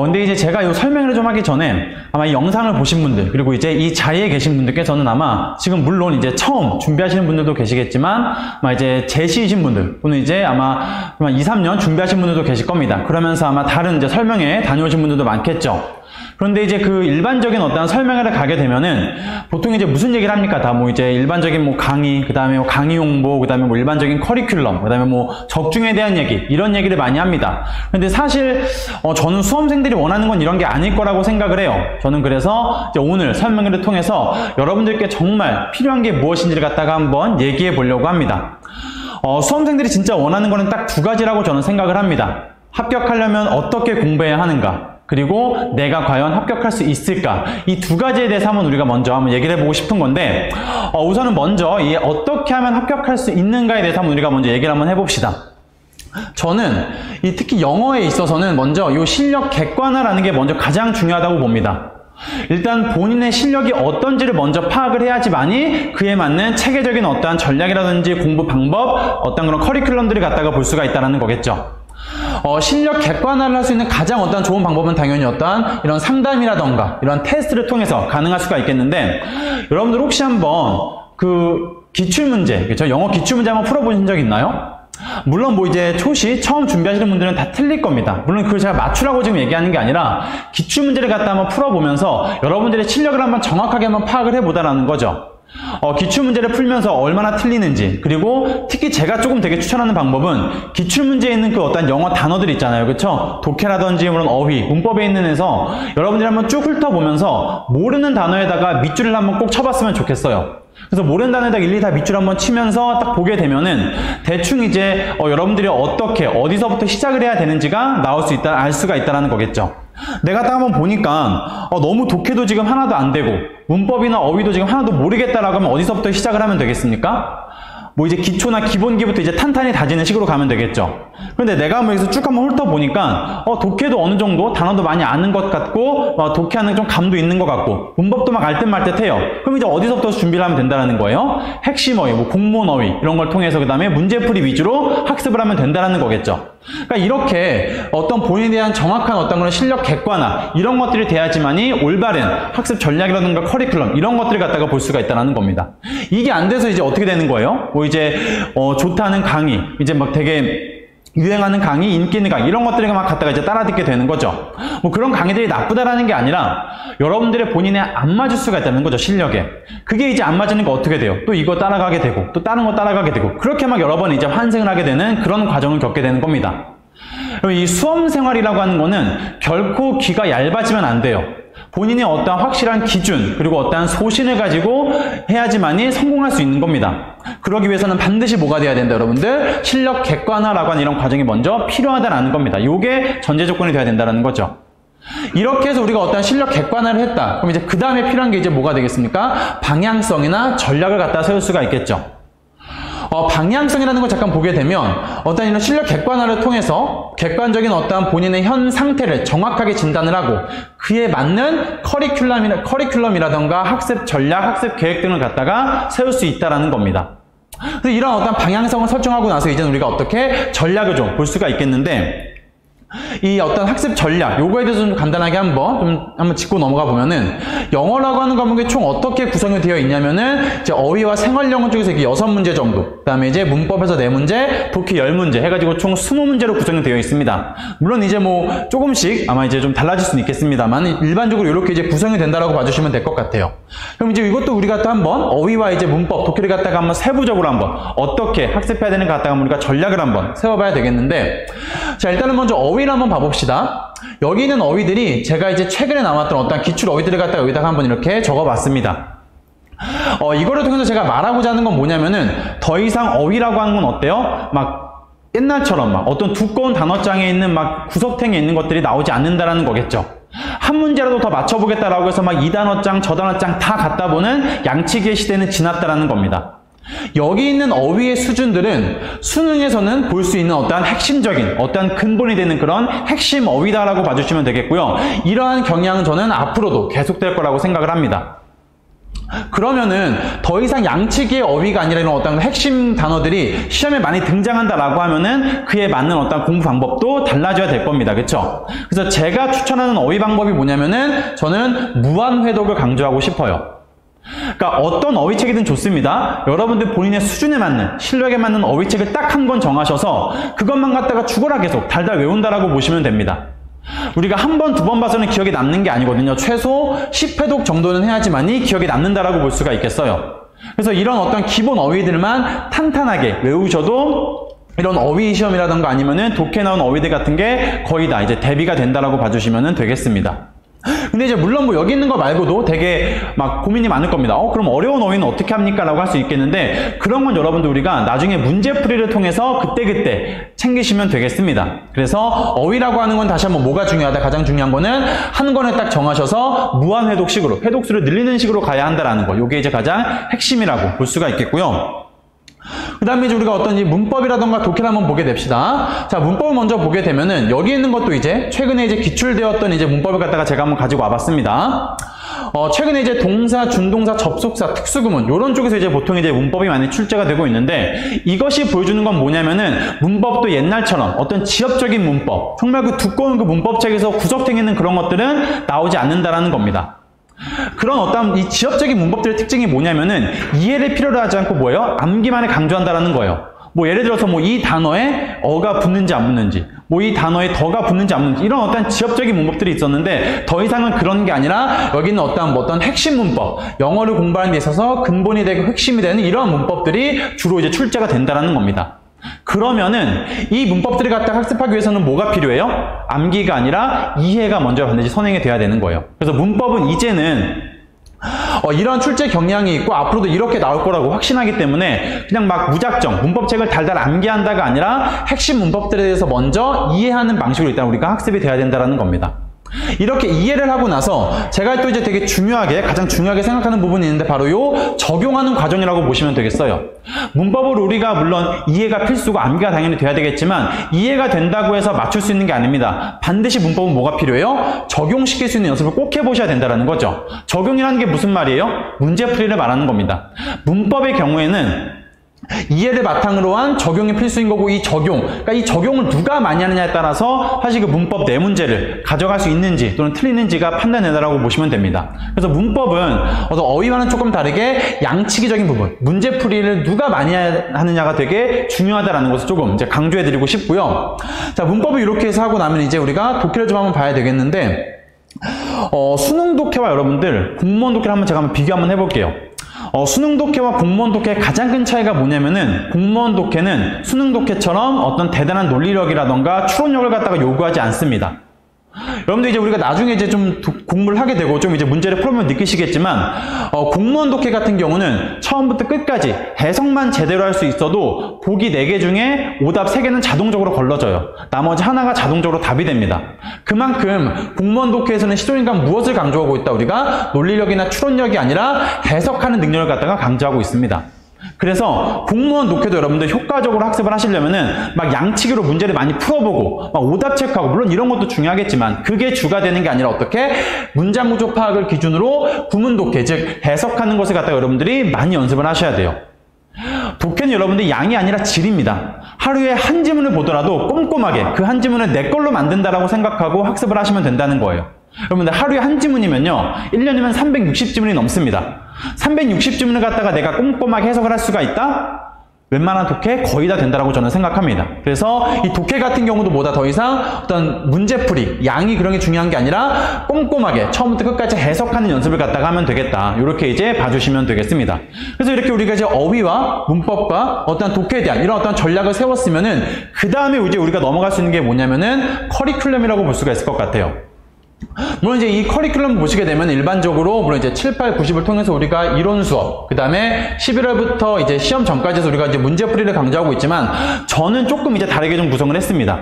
근데 이제 제가 이 설명을 좀 하기 전에 아마 이 영상을 보신 분들, 그리고 이제 이 자리에 계신 분들께서는 아마 지금 물론 이제 처음 준비하시는 분들도 계시겠지만 아마 이제 제시이신 분들, 또는 이제 아마 2, 3년 준비하신 분들도 계실 겁니다. 그러면서 아마 다른 이제 설명회 다녀오신 분들도 많겠죠. 그런데 이제 그 일반적인 어떤 설명회를 가게 되면은 보통 이제 무슨 얘기를 합니까? 다 뭐 이제 일반적인 뭐 강의, 그 다음에 뭐 강의 홍보, 그 다음에 뭐 일반적인 커리큘럼, 그 다음에 뭐 적중에 대한 얘기, 이런 얘기를 많이 합니다. 근데 사실 저는 수험생들이 원하는 건 이런 게 아닐 거라고 생각을 해요. 저는 그래서 이제 오늘 설명회를 통해서 여러분들께 정말 필요한 게 무엇인지를 갖다가 한번 얘기해 보려고 합니다. 수험생들이 진짜 원하는 거는 딱 두 가지라고 저는 생각을 합니다. 합격하려면 어떻게 공부해야 하는가, 그리고 내가 과연 합격할 수 있을까, 이 두 가지에 대해서 우리가 먼저 한번 얘기를 해보고 싶은 건데, 우선은 먼저 이 어떻게 하면 합격할 수 있는가에 대해서 우리가 먼저 얘기를 한번 해봅시다. 저는 특히 영어에 있어서는 먼저 이 실력 객관화라는 게 먼저 가장 중요하다고 봅니다. 일단 본인의 실력이 어떤지를 먼저 파악을 해야지만이 그에 맞는 체계적인 어떠한 전략이라든지 공부 방법, 어떤 그런 커리큘럼들을 갖다가 볼 수가 있다는 거겠죠. 실력 객관화를 할 수 있는 가장 어떤 좋은 방법은 당연히 어떠한 이런 상담이라던가 이런 테스트를 통해서 가능할 수가 있겠는데, 여러분들 혹시 한번 그 기출문제, 그렇죠? 영어 기출문제 한번 풀어보신 적 있나요? 물론 뭐 이제 초시 처음 준비하시는 분들은 다 틀릴 겁니다. 물론 그걸 제가 맞추라고 지금 얘기하는 게 아니라 기출문제를 갖다 한번 풀어보면서 여러분들의 실력을 한번 정확하게 한번 파악을 해보자라는 거죠. 기출문제를 풀면서 얼마나 틀리는지, 그리고 특히 제가 조금 되게 추천하는 방법은 기출문제에 있는 그 어떤 영어 단어들 있잖아요. 그쵸? 독해라든지 물론 어휘, 문법에 있는 에서 여러분들이 한번 쭉 훑어보면서 모르는 단어에다가 밑줄을 한번 꼭 쳐봤으면 좋겠어요. 그래서 모르는 단어에다가 일일이 다 밑줄 한번 치면서 딱 보게 되면은 대충 이제 여러분들이 어떻게 어디서부터 시작을 해야 되는지가 나올 수 있다, 알 수가 있다라는 거겠죠. 내가 딱 한번 보니까 너무 독해도 지금 하나도 안 되고 문법이나 어휘도 지금 하나도 모르겠다라고 하면 어디서부터 시작을 하면 되겠습니까? 뭐 이제 기초나 기본기부터 이제 탄탄히 다지는 식으로 가면 되겠죠. 그런데 내가 뭐 여기서 쭉 한번 훑어보니까 독해도 어느 정도 단어도 많이 아는 것 같고 독해하는 좀 감도 있는 것 같고 문법도 막 알 듯 말 듯 해요. 그럼 이제 어디서부터 준비를 하면 된다는 거예요? 핵심 어휘, 뭐 공문 어휘 이런 걸 통해서 그 다음에 문제풀이 위주로 학습을 하면 된다는 거겠죠. 그러니까 이렇게 어떤 본인에 대한 정확한 어떤 그런 실력 객관화 이런 것들이 돼야지만이 올바른 학습 전략이라든가 커리큘럼 이런 것들을 갖다가 볼 수가 있다는 겁니다. 이게 안 돼서 이제 어떻게 되는 거예요? 뭐 이제 좋다는 강의, 이제 막 되게 유행하는 강의, 인기 있는 강의 이런 것들을 막 갖다가 이제 따라 듣게 되는 거죠. 뭐 그런 강의들이 나쁘다라는 게 아니라 여러분들의 본인에 안 맞을 수가 있다는 거죠, 실력에. 그게 이제 안 맞으는 거 어떻게 돼요? 또 이거 따라가게 되고 또 다른 거 따라가게 되고 그렇게 막 여러 번 이제 환생을 하게 되는 그런 과정을 겪게 되는 겁니다. 이 수험 생활이라고 하는 거는 결코 귀가 얇아지면 안 돼요. 본인의 어떠한 확실한 기준 그리고 어떠한 소신을 가지고 해야지만이 성공할 수 있는 겁니다. 그러기 위해서는 반드시 뭐가 돼야 된다, 여러분들? 실력 객관화라고 하는 이런 과정이 먼저 필요하다는 겁니다. 이게 전제 조건이 돼야 된다는 거죠. 이렇게 해서 우리가 어떤 실력 객관화를 했다. 그럼 이제 그 다음에 필요한 게 이제 뭐가 되겠습니까? 방향성이나 전략을 갖다 세울 수가 있겠죠. 방향성이라는 걸 잠깐 보게 되면 어떤 이런 실력 객관화를 통해서 객관적인 어떠한 본인의 현 상태를 정확하게 진단을 하고 그에 맞는 커리큘럼이라던가 학습 전략, 학습 계획 등을 갖다가 세울 수 있다는 겁니다. 그래서 이런 어떤 방향성을 설정하고 나서 이제는 우리가 어떻게 전략을 좀 볼 수가 있겠는데 이 어떤 학습 전략, 요거에 대해서 좀 간단하게 한번 짚고 넘어가 보면은 영어라고 하는 과목이 총 어떻게 구성이 되어 있냐면은 이제 어휘와 생활영어 쪽에서 이렇게 6문제 정도, 그 다음에 이제 문법에서 4문제, 독해 10문제 해가지고 총 20문제로 구성이 되어 있습니다. 물론 이제 뭐 조금씩 아마 이제 좀 달라질 수는 있겠습니다만 일반적으로 이렇게 이제 구성이 된다라고 봐주시면 될 것 같아요. 그럼 이제 이것도 우리가 또 한번 어휘와 이제 문법, 독해를 갖다가 한번 세부적으로 한번 어떻게 학습해야 되는가 갖다가 우리가 전략을 한번 세워봐야 되겠는데, 자 일단은 먼저 어휘를 한번 봐봅시다. 여기 있는 어휘들이 제가 이제 최근에 나왔던 어떤 기출 어휘들을 갖다가 여기다가 한번 이렇게 적어봤습니다. 이거를 통해서 제가 말하고자 하는 건 뭐냐면은 더 이상 어휘라고 하는 건 어때요? 막 옛날처럼 막 어떤 두꺼운 단어장에 있는 막 구석탱이에 있는 것들이 나오지 않는다라는 거겠죠. 한 문제라도 더 맞춰보겠다라고 해서 막 이 단어장 저 단어장 다 갖다 보는 양치기의 시대는 지났다라는 겁니다. 여기 있는 어휘의 수준들은 수능에서는 볼 수 있는 어떠한 핵심적인 어떠한 근본이 되는 그런 핵심 어휘다라고 봐주시면 되겠고요. 이러한 경향은 저는 앞으로도 계속될 거라고 생각을 합니다. 그러면은 더 이상 양치기의 어휘가 아니라 이런 어떤 핵심 단어들이 시험에 많이 등장한다라고 하면은 그에 맞는 어떤 공부 방법도 달라져야 될 겁니다. 그렇죠? 그래서 제가 추천하는 어휘 방법이 뭐냐면은 저는 무한회독을 강조하고 싶어요. 그러니까 어떤 어휘책이든 좋습니다. 여러분들 본인의 수준에 맞는, 실력에 맞는 어휘책을 딱 한 권 정하셔서 그것만 갖다가 죽어라 계속 달달 외운다라고 보시면 됩니다. 우리가 한 번, 두 번 봐서는 기억에 남는 게 아니거든요. 최소 10회독 정도는 해야지만이 기억에 남는다라고 볼 수가 있겠어요. 그래서 이런 어떤 기본 어휘들만 탄탄하게 외우셔도 이런 어휘 시험이라던가 아니면은 독해 나온 어휘들 같은 게 거의 다 이제 대비가 된다라고 봐주시면 되겠습니다. 근데 이제 물론 뭐 여기 있는 거 말고도 되게 막 고민이 많을 겁니다. 그럼 어려운 어휘는 어떻게 합니까? 라고 할 수 있겠는데 그런 건 여러분들 우리가 나중에 문제풀이를 통해서 그때그때 챙기시면 되겠습니다. 그래서 어휘라고 하는 건 다시 한번 뭐가 중요하다? 가장 중요한 거는 한 권을 딱 정하셔서 무한회독식으로 회독수를 늘리는 식으로 가야 한다라는 거. 요게 이제 가장 핵심이라고 볼 수가 있겠고요. 그 다음에 이제 우리가 어떤 문법이라던가 독해를 한번 보게 됩시다. 자, 문법을 먼저 보게 되면은 여기 있는 것도 이제 최근에 이제 기출되었던 이제 문법을 갖다가 제가 한번 가지고 와봤습니다. 최근에 이제 동사, 준동사, 접속사, 특수구문 이런 쪽에서 이제 보통 이제 문법이 많이 출제가 되고 있는데 이것이 보여주는 건 뭐냐면은 문법도 옛날처럼 어떤 지엽적인 문법, 정말 그 두꺼운 그 문법책에서 구석탱이 있는 그런 것들은 나오지 않는다라는 겁니다. 그런 어떤 이 지엽적인 문법들의 특징이 뭐냐면은 이해를 필요로 하지 않고 뭐예요? 암기만을 강조한다라는 거예요. 뭐 예를 들어서 뭐 이 단어에 어가 붙는지 안 붙는지, 뭐 이 단어에 더가 붙는지 안 붙는지 이런 어떤 지엽적인 문법들이 있었는데 더 이상은 그런 게 아니라 여기는 어떤 핵심 문법, 영어를 공부하는 데 있어서 근본이 되고 핵심이 되는 이런 문법들이 주로 이제 출제가 된다라는 겁니다. 그러면은 이 문법들을 갖다 학습하기 위해서는 뭐가 필요해요? 암기가 아니라 이해가 먼저 반드시 선행이 돼야 되는 거예요. 그래서 문법은 이제는 이런 출제 경향이 있고 앞으로도 이렇게 나올 거라고 확신하기 때문에 그냥 막 무작정 문법책을 달달 암기한다가 아니라 핵심 문법들에 대해서 먼저 이해하는 방식으로 일단 우리가 학습이 돼야 된다는 겁니다. 이렇게 이해를 하고 나서 제가 또 이제 되게 가장 중요하게 생각하는 부분이 있는데 바로 요 적용하는 과정이라고 보시면 되겠어요. 문법을 우리가 물론 이해가 필수고 암기가 당연히 돼야 되겠지만 이해가 된다고 해서 맞출 수 있는 게 아닙니다. 반드시 문법은 뭐가 필요해요? 적용시킬 수 있는 연습을 꼭 해보셔야 된다는 거죠. 적용이라는 게 무슨 말이에요? 문제풀이를 말하는 겁니다. 문법의 경우에는 이해를 바탕으로 한 적용이 필수인 거고 그러니까 이 적용을 누가 많이 하느냐에 따라서 사실 그 문법 네 문제를 가져갈 수 있는지 또는 틀리는지가 판단된다라고 보시면 됩니다. 그래서 문법은 어휘와는 조금 다르게 양치기적인 부분, 문제풀이를 누가 많이 하느냐가 되게 중요하다라는 것을 조금 이제 강조해드리고 싶고요. 자, 문법을 이렇게 해서 하고 나면 이제 우리가 독해를 좀 한번 봐야 되겠는데, 수능 독해와 여러분들 공무원 독해를 제가 한번 비교 한번 해볼게요. 수능 독해와 공무원 독해의 가장 큰 차이가 뭐냐면은 공무원 독해는 수능 독해처럼 어떤 대단한 논리력이라던가 추론력을 갖다가 요구하지 않습니다. 여러분들 이제 우리가 나중에 이제 좀 공부를 하게 되고 좀 이제 문제를 풀어보면 느끼시겠지만 공무원 독해 같은 경우는 처음부터 끝까지 해석만 제대로 할 수 있어도 보기 4개 중에 오답 3개는 자동적으로 걸러져요. 나머지 하나가 자동적으로 답이 됩니다. 그만큼 공무원 독해에서는 시도인가 무엇을 강조하고 있다? 우리가 논리력이나 추론력이 아니라 해석하는 능력을 갖다가 강조하고 있습니다. 그래서 공무원 독해도 여러분들 효과적으로 학습을 하시려면은 막 양치기로 문제를 많이 풀어보고 막 오답 체크하고 물론 이런 것도 중요하겠지만 그게 주가 되는 게 아니라 어떻게 문장 구조 파악을 기준으로 구문 독해, 즉 해석하는 것을 갖다가 여러분들이 많이 연습을 하셔야 돼요. 독해는 여러분들 양이 아니라 질입니다. 하루에 한 지문을 보더라도 꼼꼼하게 그 한 지문을 내 걸로 만든다라고 생각하고 학습을 하시면 된다는 거예요. 여러분들 하루에 한 지문이면요 1년이면 360지문이 넘습니다. 360지문을 갖다가 내가 꼼꼼하게 해석을 할 수가 있다? 웬만한 독해 거의 다 된다라고 저는 생각합니다. 그래서 이 독해 같은 경우도 뭐다 더 이상 어떤 문제풀이, 양이 그런 게 중요한 게 아니라 꼼꼼하게 처음부터 끝까지 해석하는 연습을 갖다가 하면 되겠다. 이렇게 이제 봐주시면 되겠습니다. 그래서 이렇게 우리가 이제 어휘와 문법과 어떤 독해에 대한 이런 어떤 전략을 세웠으면은 그 다음에 이제 우리가 넘어갈 수 있는 게 뭐냐면은 커리큘럼이라고 볼 수가 있을 것 같아요. 물론 이제 이 커리큘럼 보시게 되면 일반적으로 물론 이제 7, 8, 90을 통해서 우리가 이론 수업, 그 다음에 11월부터 이제 시험 전까지 해서 우리가 이제 문제풀이를 강조하고 있지만 저는 조금 이제 다르게 좀 구성을 했습니다.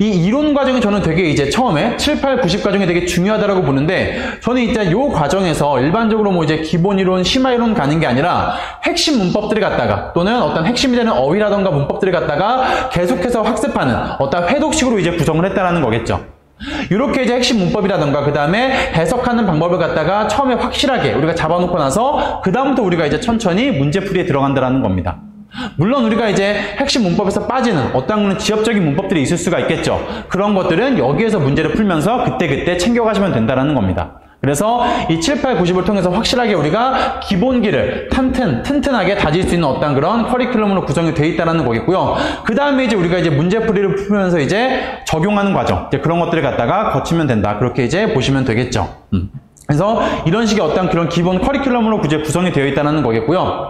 이 이론 과정이 저는 되게 이제 처음에 7, 8, 90 과정이 되게 중요하다라고 보는데 저는 이제 요 과정에서 일반적으로 뭐 이제 기본 이론, 심화 이론 가는 게 아니라 핵심 문법들을 갖다가 또는 어떤 핵심이 되는 어휘라던가 문법들을 갖다가 계속해서 학습하는 어떤 회독식으로 이제 구성을 했다라는 거겠죠. 이렇게 이제 핵심 문법이라던가 그 다음에 해석하는 방법을 갖다가 처음에 확실하게 우리가 잡아놓고 나서 그 다음부터 우리가 이제 천천히 문제풀이에 들어간다라는 겁니다. 물론 우리가 이제 핵심 문법에서 빠지는 어떤 지엽적인 문법들이 있을 수가 있겠죠. 그런 것들은 여기에서 문제를 풀면서 그때그때 챙겨가시면 된다라는 겁니다. 그래서 이 7, 8, 90을 통해서 확실하게 우리가 기본기를 튼튼하게 다질 수 있는 어떤 그런 커리큘럼으로 구성이 되어 있다는 거겠고요. 그 다음에 이제 우리가 이제 문제풀이를 풀면서 이제 적용하는 과정, 이제 그런 것들을 갖다가 거치면 된다. 그렇게 이제 보시면 되겠죠. 그래서 이런 식의 어떤 그런 기본 커리큘럼으로 이제 구성이 되어 있다는 거겠고요.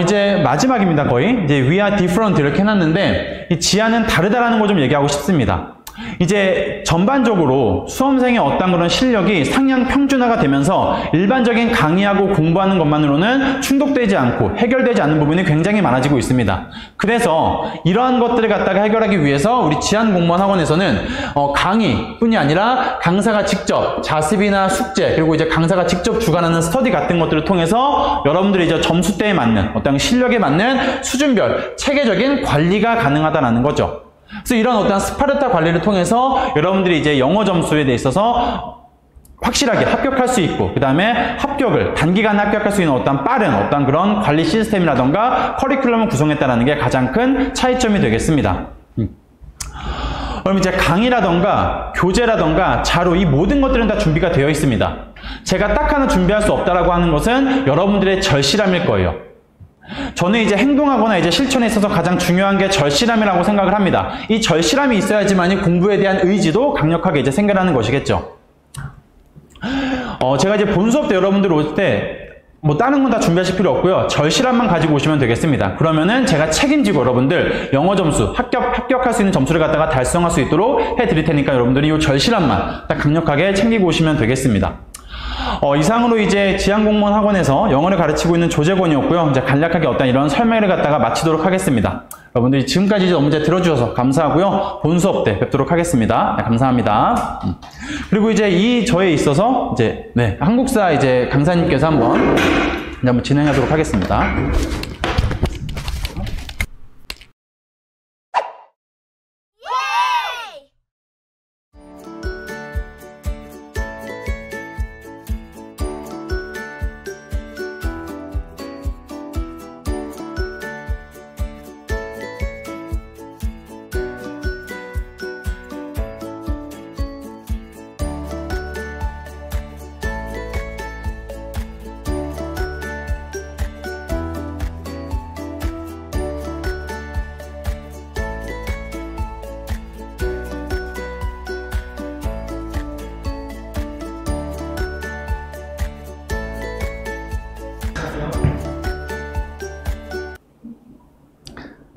이제 마지막입니다. 거의. 이제 we are different 이렇게 해놨는데 이 지하는 다르다라는 걸 좀 얘기하고 싶습니다. 이제 전반적으로 수험생의 어떤 그런 실력이 상향 평준화가 되면서 일반적인 강의하고 공부하는 것만으로는 충족되지 않고 해결되지 않는 부분이 굉장히 많아지고 있습니다. 그래서 이러한 것들을 갖다가 해결하기 위해서 우리 지한공무원학원에서는 강의뿐이 아니라 강사가 직접 자습이나 숙제 그리고 이제 강사가 직접 주관하는 스터디 같은 것들을 통해서 여러분들이 이제 점수대에 맞는 어떤 실력에 맞는 수준별 체계적인 관리가 가능하다는 거죠. 그래서 이런 어떤 스파르타 관리를 통해서 여러분들이 이제 영어 점수에 대해 있어서 확실하게 합격할 수 있고 그 다음에 합격을 단기간에 합격할 수 있는 어떤 빠른 어떤 그런 관리 시스템이라던가 커리큘럼을 구성했다는 게 가장 큰 차이점이 되겠습니다. 그럼 이제 강의라던가 교재라던가 자료 이 모든 것들은 다 준비가 되어 있습니다. 제가 딱 하나 준비할 수 없다라고 하는 것은 여러분들의 절실함일 거예요. 저는 이제 행동하거나 이제 실천에 있어서 가장 중요한 게 절실함이라고 생각을 합니다. 이 절실함이 있어야지만 공부에 대한 의지도 강력하게 이제 생겨나는 것이겠죠. 제가 이제 본 수업 때 여러분들 올 때 뭐 다른 건 다 준비하실 필요 없고요. 절실함만 가지고 오시면 되겠습니다. 그러면은 제가 책임지고 여러분들 영어 점수 합격할 수 있는 점수를 갖다가 달성할 수 있도록 해드릴 테니까 여러분들이 이 절실함만 딱 강력하게 챙기고 오시면 되겠습니다. 이상으로 이제 지향공무원 학원에서 영어를 가르치고 있는 조재권이었고요. 이제 간략하게 어떤 이런 설명을 갖다가 마치도록 하겠습니다. 여러분들이 지금까지 이제 문제 들어주셔서 감사하고요. 본 수업 때 뵙도록 하겠습니다. 네, 감사합니다. 그리고 이제 이 저에 있어서 이제 한국사 이제 강사님께서 한번 진행하도록 하겠습니다.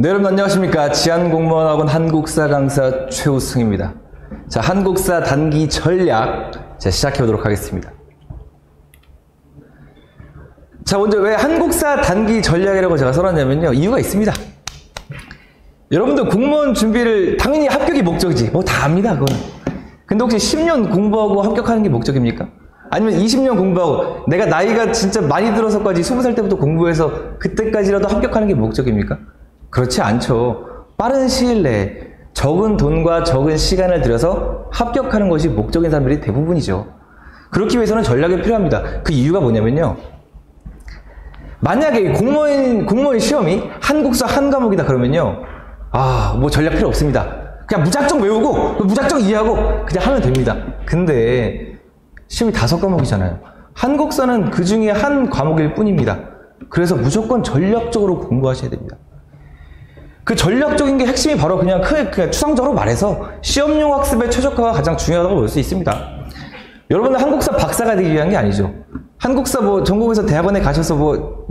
네, 여러분 안녕하십니까. 지한공무원학원 한국사 강사 최우승입니다. 자, 한국사 단기 전략 시작해 보도록 하겠습니다. 자, 먼저 왜 한국사 단기 전략이라고 제가 써놨냐면요, 이유가 있습니다. 여러분들 공무원 준비를 당연히 합격이 목적이지, 뭐 다 압니다 그거는. 근데 혹시 10년 공부하고 합격하는 게 목적입니까? 아니면 20년 공부하고 내가 나이가 진짜 많이 들어서까지 20살 때부터 공부해서 그때까지라도 합격하는 게 목적입니까? 그렇지 않죠. 빠른 시일 내에 적은 돈과 적은 시간을 들여서 합격하는 것이 목적인 사람들이 대부분이죠. 그렇기 위해서는 전략이 필요합니다. 그 이유가 뭐냐면요, 만약에 공무원 시험이 한국사 한 과목이다 그러면요, 뭐 전략 필요 없습니다. 그냥 무작정 외우고 무작정 이해하고 그냥 하면 됩니다. 근데 시험이 5과목이잖아요. 한국사는 그 중에 한 과목일 뿐입니다. 그래서 무조건 전략적으로 공부하셔야 됩니다. 그 전략적인 게 핵심이 바로 그냥 추상적으로 말해서 시험용 학습의 최적화가 가장 중요하다고 볼 수 있습니다. 여러분은 한국사 박사가 되기 위한 게 아니죠. 한국사 전공에서 대학원에 가셔서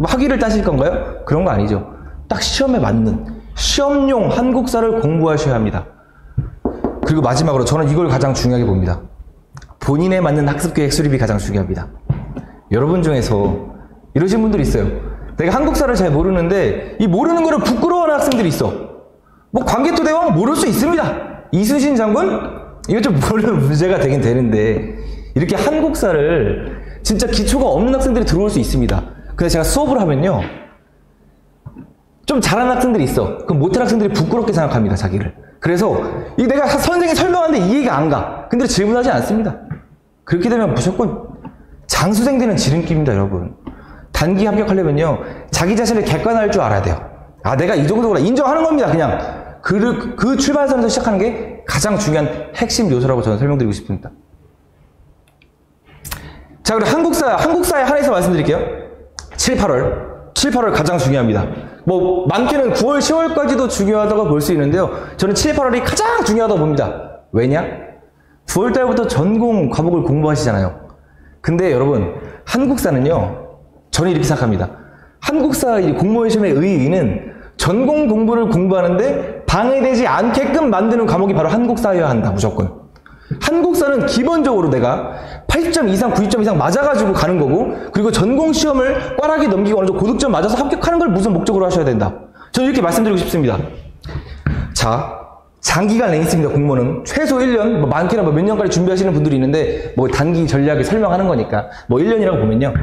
학위를 따실 건가요? 그런 거 아니죠. 딱 시험에 맞는 시험용 한국사를 공부하셔야 합니다. 그리고 마지막으로 저는 이걸 가장 중요하게 봅니다. 본인에 맞는 학습계획 수립이 가장 중요합니다. 여러분 중에서 이러신 분들이 있어요. 내가 한국사를 잘 모르는데 이 모르는 거를 부끄러워하는 학생들이 있어. 광개토대왕 모를 수 있습니다. 이순신 장군? 이거 좀 모르는 문제가 되긴 되는데, 이렇게 한국사를 진짜 기초가 없는 학생들이 들어올 수 있습니다. 그래서 제가 수업을 하면요, 좀 잘하는 학생들이 있어. 그럼 못하는 학생들이 부끄럽게 생각합니다, 자기를. 그래서 내가 선생님이 설명하는데 이해가 안 가. 근데 질문하지 않습니다. 그렇게 되면 무조건 장수생되는 지름길입니다, 여러분. 단기 합격하려면요, 자기 자신을 객관화할 줄 알아야 돼요. 내가 이 정도구나 인정하는 겁니다. 그냥 그 출발선에서 시작하는 게 가장 중요한 핵심 요소라고 저는 설명드리고 싶습니다. 자, 그리고 한국사에 한해서 말씀드릴게요. 7, 8월 가장 중요합니다. 많게는 9월, 10월까지도 중요하다고 볼 수 있는데요, 저는 7, 8월이 가장 중요하다고 봅니다. 왜냐? 9월 달부터 전공 과목을 공부하시잖아요. 근데 여러분, 한국사는요, 저는 이렇게 생각합니다. 한국사 공무원 시험의 의의는 전공 공부를 공부하는데 방해되지 않게끔 만드는 과목이 바로 한국사여야 한다, 무조건. 한국사는 기본적으로 내가 80점 이상, 90점 이상 맞아가지고 가는 거고, 그리고 전공 시험을 꽈라게 넘기고 어느 정도 고득점 맞아서 합격하는 걸 무슨 목적으로 하셔야 된다. 저는 이렇게 말씀드리고 싶습니다. 자, 장기간 내에 있습니다. 공무원은 최소 1년, 많게는 몇 년까지 준비하시는 분들이 있는데, 단기 전략을 설명하는 거니까 1년이라고 보면요,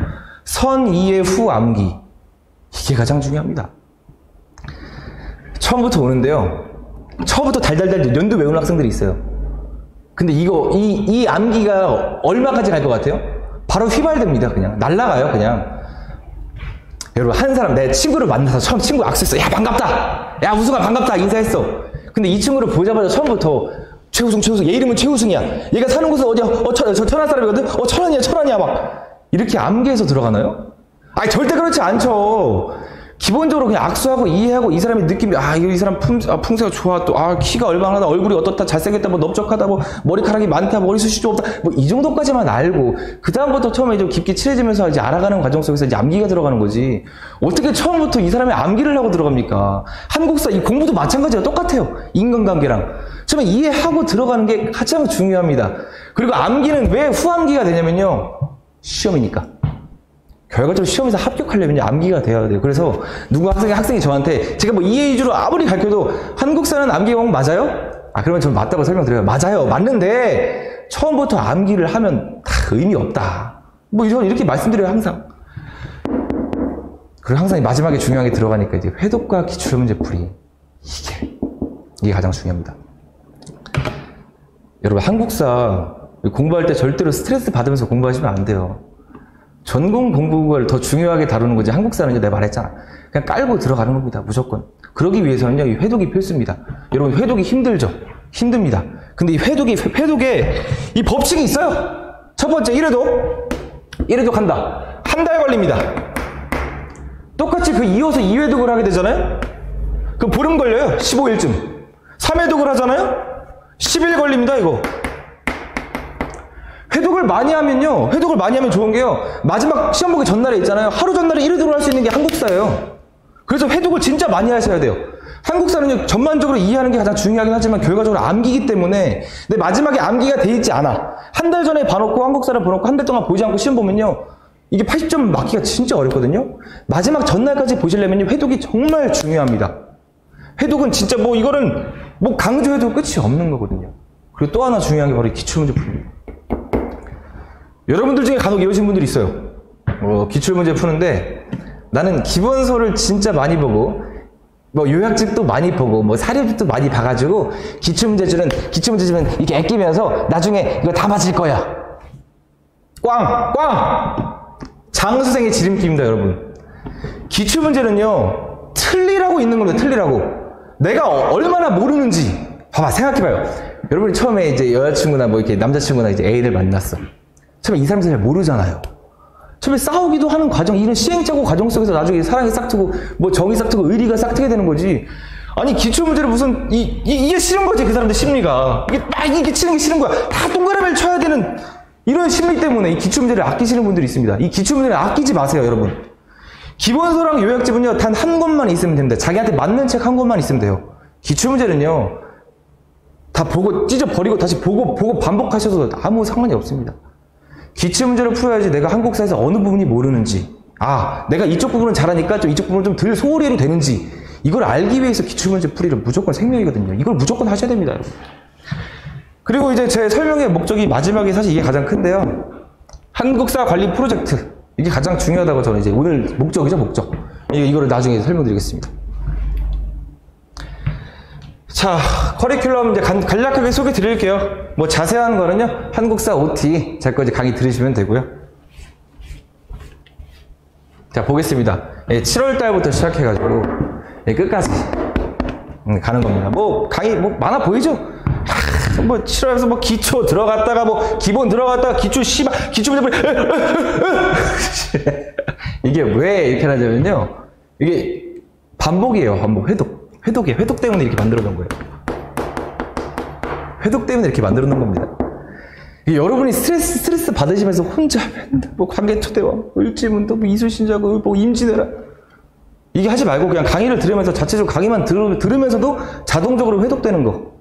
선, 이해, 후, 암기, 이게 가장 중요합니다. 처음부터 오는데요, 처음부터 달달달 연두 외우는 학생들이 있어요. 근데 이 암기가 얼마까지 갈 것 같아요? 바로 휘발됩니다. 그냥 날아가요. 그냥 여러분, 한 사람 내 친구를 만나서 처음 친구 악수했어. 야, 반갑다. 야, 우승아 반갑다 인사했어. 근데 이 친구를 보자마자 처음부터 최우승 얘 이름은 최우승이야. 얘가 사는 곳은 어디야? 천안 사람이거든. 천안이야 막 이렇게 암기해서 들어가나요? 절대 그렇지 않죠. 기본적으로 그냥 악수하고 이해하고 이 사람의 느낌이, 이 사람 품새가 좋아, 또 키가 얼마나 하다, 얼굴이 어떻다, 잘생겼다, 넓적하다, 머리카락이 많다, 머리숱이 좀 없다, 이 정도까지만 알고 그 다음부터 처음에 좀 깊게 친해지면서 이제 알아가는 과정 속에서 이제 암기가 들어가는 거지. 어떻게 처음부터 이 사람의 암기를 하고 들어갑니까? 한국사 이 공부도 마찬가지예요. 똑같아요. 인간관계랑 처음에 이해하고 들어가는 게 가장 중요합니다. 그리고 암기는 왜 후암기가 되냐면요, 시험이니까. 결과적으로 시험에서 합격하려면 암기가 돼야 돼요. 그래서 누구 학생이 저한테 제가 뭐 EA 위주로 아무리 가르쳐도 한국사는 암기 과목 맞아요? 그러면 저는 맞다고 설명드려요. 맞아요. 맞는데 처음부터 암기를 하면 다 의미 없다. 뭐 이렇게 말씀드려요, 항상. 그리고 항상 마지막에 중요한 게 들어가니까 이제 회독과 기출문제풀이. 이게 가장 중요합니다. 여러분, 한국사 공부할 때 절대로 스트레스 받으면서 공부하시면 안 돼요. 전공 공부를 더 중요하게 다루는 거지. 한국사는요, 내가 말했잖아. 그냥 깔고 들어가는 겁니다. 무조건. 그러기 위해서는요, 이 회독이 필수입니다. 여러분, 회독이 힘들죠? 힘듭니다. 근데 이 회독에 이 법칙이 있어요. 첫 번째, 1회독 한다. 한 달 걸립니다. 똑같이 이어서 2회독을 하게 되잖아요? 그럼 보름 걸려요. 15일쯤. 3회독을 하잖아요? 10일 걸립니다, 이거. 회독을 많이 하면 좋은 게요. 마지막 시험 보기 전날에 있잖아요. 하루 전날에 1회독을 할 수 있는 게 한국사예요. 그래서 회독을 진짜 많이 하셔야 돼요. 한국사는요, 전반적으로 이해하는 게 가장 중요하긴 하지만 결과적으로 암기기 때문에 내 마지막에 암기가 돼 있지 않아. 한 달 전에 봐놓고 한국사를 보놓고 한 달 동안 보지 않고 시험 보면요, 이게 80점 맞기가 진짜 어렵거든요. 마지막 전날까지 보시려면 회독이 정말 중요합니다. 회독은 진짜 이거는 강조해도 끝이 없는 거거든요. 그리고 또 하나 중요한 게 바로 기출문제 풀이입니다. 여러분들 중에 간혹 이러신 분들이 있어요. 기출문제 푸는데 나는 기본서를 진짜 많이 보고 요약집도 많이 보고 사료집도 많이 봐가지고 기출문제집은 이렇게 애끼면서 나중에 이거 다 맞을 거야. 꽝! 장수생의 지름길입니다, 여러분. 기출문제는요, 틀리라고 있는 겁니다. 틀리라고. 내가 얼마나 모르는지 봐봐, 생각해봐요. 여러분이 처음에 이제 여자친구나 이렇게 남자친구나 이제 애인을 만났어. 처음에 이 사람들 잘 모르잖아요. 처음에 싸우기도 하는 과정, 이런 시행착오 과정 속에서 나중에 사랑이 싹트고 정이 싹트고 의리가 싹트게 되는 거지. 아니, 기출문제를 무슨 이게 싫은 거지, 그 사람들 심리가. 이게 치는 게 싫은 거야. 다 동그라미를 쳐야 되는 이런 심리 때문에 이 기출문제를 아끼시는 분들이 있습니다. 이 기출문제를 아끼지 마세요, 여러분. 기본서랑 요약집은요, 단 한 권만 있으면 됩니다. 자기한테 맞는 책 한 권만 있으면 돼요. 기출문제는요, 다 보고 찢어버리고 다시 보고 반복하셔도 아무 상관이 없습니다. 기출문제를 풀어야지 내가 한국사에서 어느 부분이 모르는지, 내가 이쪽 부분은 잘하니까 좀 이쪽 부분은 좀 덜 소홀히 해도 되는지, 이걸 알기 위해서 기출문제 풀이를 무조건 생명이거든요. 이걸 무조건 하셔야 됩니다, 여러분. 그리고 이제 제 설명의 목적이 마지막에 사실 이게 가장 큰데요. 한국사 관리 프로젝트. 이게 가장 중요하다고 저는 이제 오늘 목적이죠, 목적. 이거를 나중에 설명드리겠습니다. 자, 커리큘럼 이제 간략하게 소개 드릴게요. 자세한 거는요, 한국사 OT 제 거지 강의 들으시면 되고요. 자, 보겠습니다. 7월 달부터 시작해가지고 끝까지 가는 겁니다. 강의 많아 보이죠? 7월에서 기초 들어갔다가 기본 들어갔다가 기출문제 이게 왜 이렇게 하냐면요, 이게 반복이에요. 반복. 회독이에요. 회독 때문에 이렇게 만들어 놓은 거예요. 회독 때문에 이렇게 만들어 놓은 겁니다. 여러분이 스트레스 받으시면서 혼자 맨날 관계초대와 일지문도 이수신자고 임진왜란 이게 하지 말고 그냥 강의를 들으면서 자체적으로 강의만 들으면서도 자동적으로 회독되는 거.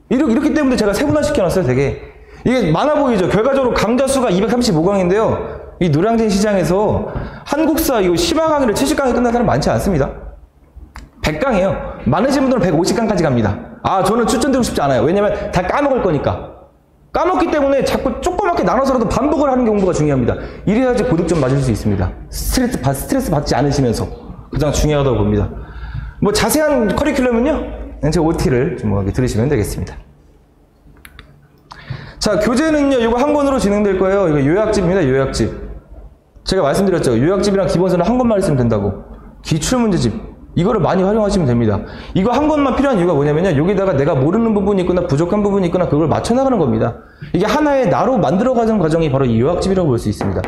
이렇기 때문에 제가 세분화시켜놨어요, 되게. 이게 많아 보이죠? 결과적으로 강좌 수가 235강인데요. 이 노량진 시장에서 한국사 이거 10화 강의를 70강에 끝난 사람 많지 않습니다. 100강이에요. 많으신 분들은 150강까지 갑니다. 저는 추천드리고 싶지 않아요. 왜냐면 다 까먹을 거니까. 까먹기 때문에 자꾸 조그맣게 나눠서라도 반복을 하는 게 공부가 중요합니다. 이래야지 고득점 맞을 수 있습니다. 스트레스 받지 않으시면서. 가장 중요하다고 봅니다. 자세한 커리큘럼은요, 제 OT를 좀 들으시면 되겠습니다. 자, 교재는요, 이거 한 권으로 진행될 거예요. 이거 요약집입니다, 요약집. 제가 말씀드렸죠. 요약집이랑 기본서는 한 권만 있으면 된다고. 기출문제집. 이거를 많이 활용하시면 됩니다. 이거 한 권만 필요한 이유가 뭐냐면요, 여기다가 내가 모르는 부분이 있거나 부족한 부분이 있거나 그걸 맞춰나가는 겁니다. 이게 하나의 나로 만들어가는 과정이 바로 이 요약집이라고 볼 수 있습니다.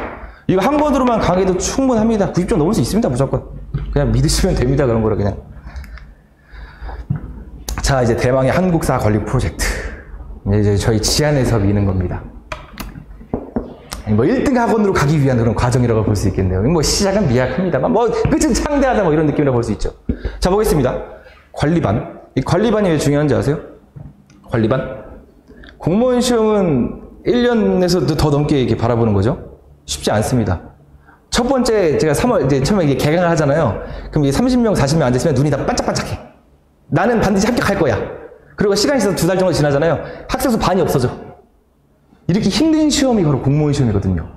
이거 한 권으로만 강의도 충분합니다. 90점 넘을 수 있습니다, 무조건. 그냥 믿으시면 됩니다, 그런 거를 그냥. 자, 이제 대망의 한국사 관리 프로젝트. 이제 저희 지안에서 미는 겁니다. 1등 학원으로 가기 위한 그런 과정이라고 볼 수 있겠네요. 시작은 미약합니다만, 끝은 창대하다, 이런 느낌이라고 볼 수 있죠. 자, 보겠습니다. 관리반. 이 관리반이 왜 중요한지 아세요? 관리반? 공무원 시험은 1년에서 더 넘게 이렇게 바라보는 거죠. 쉽지 않습니다. 첫 번째 제가 3월 이제 처음에 이게 개강을 하잖아요. 그럼 이게 30명, 40명 앉았으면 눈이 다 반짝반짝해. 나는 반드시 합격할 거야. 그리고 시간이 있어서 2달 정도 지나잖아요. 학생수 반이 없어져. 이렇게 힘든 시험이 바로 공무원 시험이거든요.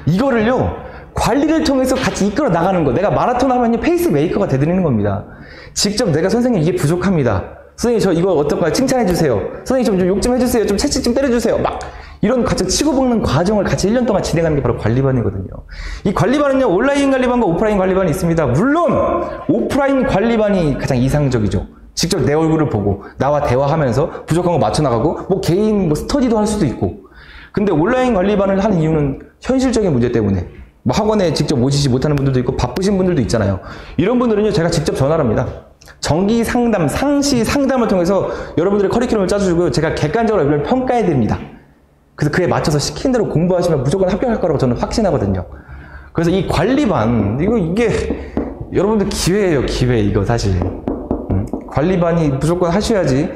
이거를요, 관리를 통해서 같이 이끌어 나가는 거. 내가 마라톤 하면요, 페이스 메이커가 되드리는 겁니다. 직접 내가 선생님 이게 부족합니다. 선생님 저 이거 어떨까요? 칭찬해 주세요. 선생님 좀 욕 좀 해주세요. 좀 채찍 좀 때려주세요. 막 이런 같이 치고볶는 과정을 같이 1년 동안 진행하는 게 바로 관리반이거든요. 이 관리반은요, 온라인 관리반과 오프라인 관리반이 있습니다. 물론 오프라인 관리반이 가장 이상적이죠. 직접 내 얼굴을 보고 나와 대화하면서 부족한 거 맞춰나가고 뭐 개인 뭐 스터디도 할 수도 있고. 근데 온라인 관리반을 하는 이유는 현실적인 문제 때문에 뭐 학원에 직접 오시지 못하는 분들도 있고 바쁘신 분들도 있잖아요. 이런 분들은요, 제가 직접 전화를 합니다. 정기 상담, 상시 상담을 통해서 여러분들의 커리큘럼을 짜주고 제가 객관적으로 여러분을 평가해 드립니다. 그래서 그에 맞춰서 시킨 대로 공부하시면 무조건 합격할 거라고 저는 확신하거든요. 그래서 이 관리반, 이게 여러분들 기회예요, 기회. 이거 사실 관리반이 무조건 하셔야지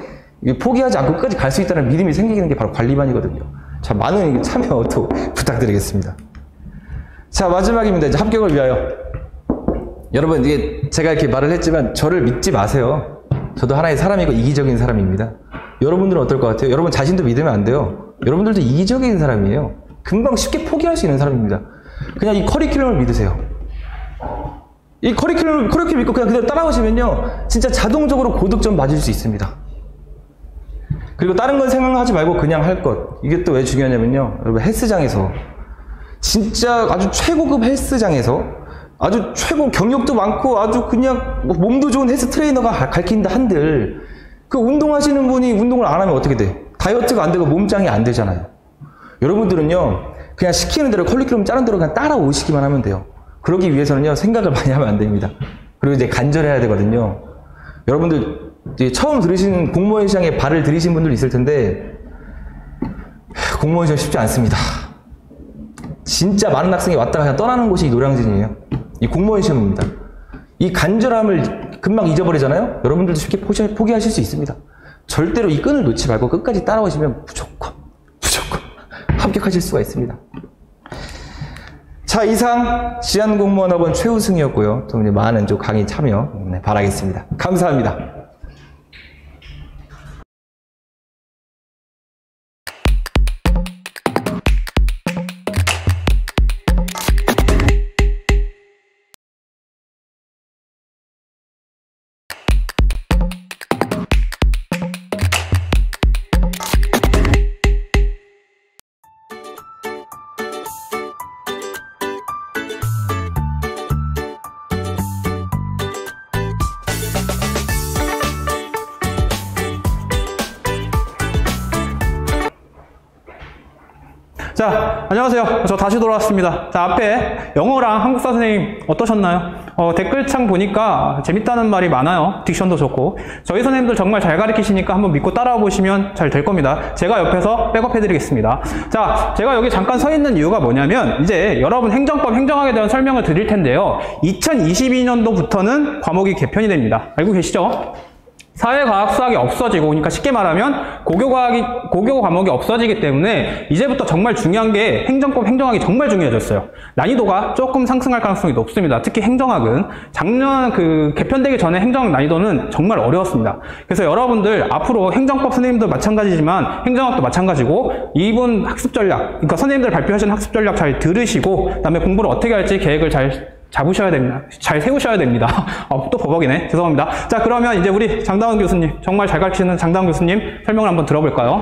포기하지 않고 끝까지 갈 수 있다는 믿음이 생기는 게 바로 관리반이거든요. 자, 많은 참여 또 부탁드리겠습니다. 자, 마지막입니다. 이제 합격을 위하여. 여러분, 이게 제가 이렇게 말을 했지만 저를 믿지 마세요. 저도 하나의 사람이고 이기적인 사람입니다. 여러분들은 어떨 것 같아요? 여러분 자신도 믿으면 안 돼요. 여러분들도 이기적인 사람이에요. 금방 쉽게 포기할 수 있는 사람입니다. 그냥 이 커리큘럼을 믿으세요. 이 커리큘럼 믿고 그냥 그대로 따라오시면요, 진짜 자동적으로 고득점 맞을 수 있습니다. 그리고 다른 건 생각하지 말고 그냥 할 것. 이게 또 왜 중요하냐면요, 여러분 헬스장에서 진짜 아주 최고급 헬스장에서 아주 최고 경력도 많고 아주 그냥 몸도 좋은 헬스 트레이너가 가르친다 한들 그 운동하시는 분이 운동을 안 하면 어떻게 돼? 다이어트가 안 되고 몸짱이 안 되잖아요. 여러분들은요, 그냥 시키는 대로 커리큘럼 짜는 대로 그냥 따라오시기만 하면 돼요. 그러기 위해서는요, 생각을 많이 하면 안 됩니다. 그리고 이제 간절해야 되거든요. 여러분들 이제 처음 들으시는 공무원 시장에 발을 들이신 분들 있을 텐데 공무원 시장 쉽지 않습니다. 진짜 많은 학생이 왔다가 그냥 떠나는 곳이 이 노량진이에요. 이 공무원 시험입니다. 이 간절함을 금방 잊어버리잖아요. 여러분들도 쉽게 포기하실 수 있습니다. 절대로 이 끈을 놓지 말고 끝까지 따라오시면 무조건 합격하실 수가 있습니다. 자, 이상 지안공무원학원 최우승이었고요. 또 이제 많은 좀 강의 참여 바라겠습니다. 감사합니다. 자, 안녕하세요. 저 다시 돌아왔습니다. 자, 앞에 영어랑 한국사 선생님 어떠셨나요? 댓글창 보니까 재밌다는 말이 많아요. 딕션도 좋고. 저희 선생님들 정말 잘 가르치시니까 한번 믿고 따라와 보시면 잘 될 겁니다. 제가 옆에서 백업 해드리겠습니다. 자, 제가 여기 잠깐 서 있는 이유가 뭐냐면 이제 여러분 행정법, 행정학에 대한 설명을 드릴 텐데요. 2022년도부터는 과목이 개편이 됩니다. 알고 계시죠? 사회과학 수학이 없어지고, 그러니까 쉽게 말하면 고교 과목이 없어지기 때문에 이제부터 정말 중요한 게 행정법, 행정학이 정말 중요해졌어요. 난이도가 조금 상승할 가능성이 높습니다. 특히 행정학은 작년 개편되기 전에 행정학 난이도는 정말 어려웠습니다. 그래서 여러분들 앞으로 행정법 선생님도 마찬가지지만 행정학도 마찬가지고 이분 학습 전략, 그러니까 선생님들 발표하시는 학습 전략 잘 들으시고 그다음에 공부를 어떻게 할지 계획을 잘 잡으셔야 됩니다. 잘 세우셔야 됩니다. 또 버벅이네. 죄송합니다. 자, 그러면 이제 우리 장다운 교수님, 정말 잘 가르치는 장다운 교수님 설명을 한번 들어볼까요?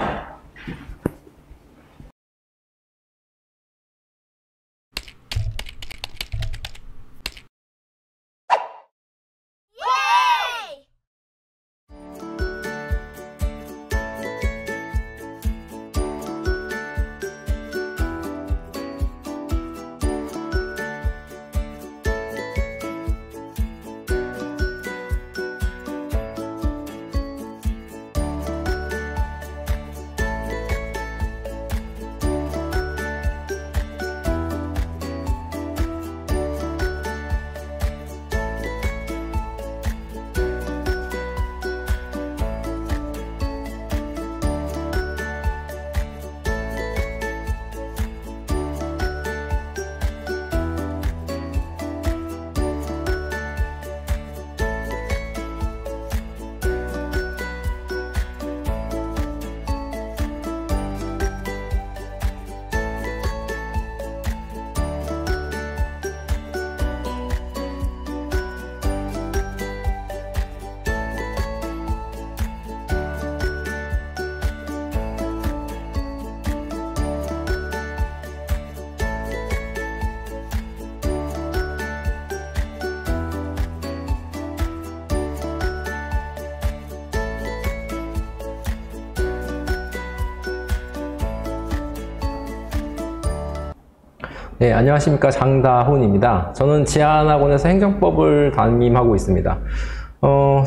네, 안녕하십니까. 장다훈입니다. 저는 지안학원에서 행정법을 담임하고 있습니다.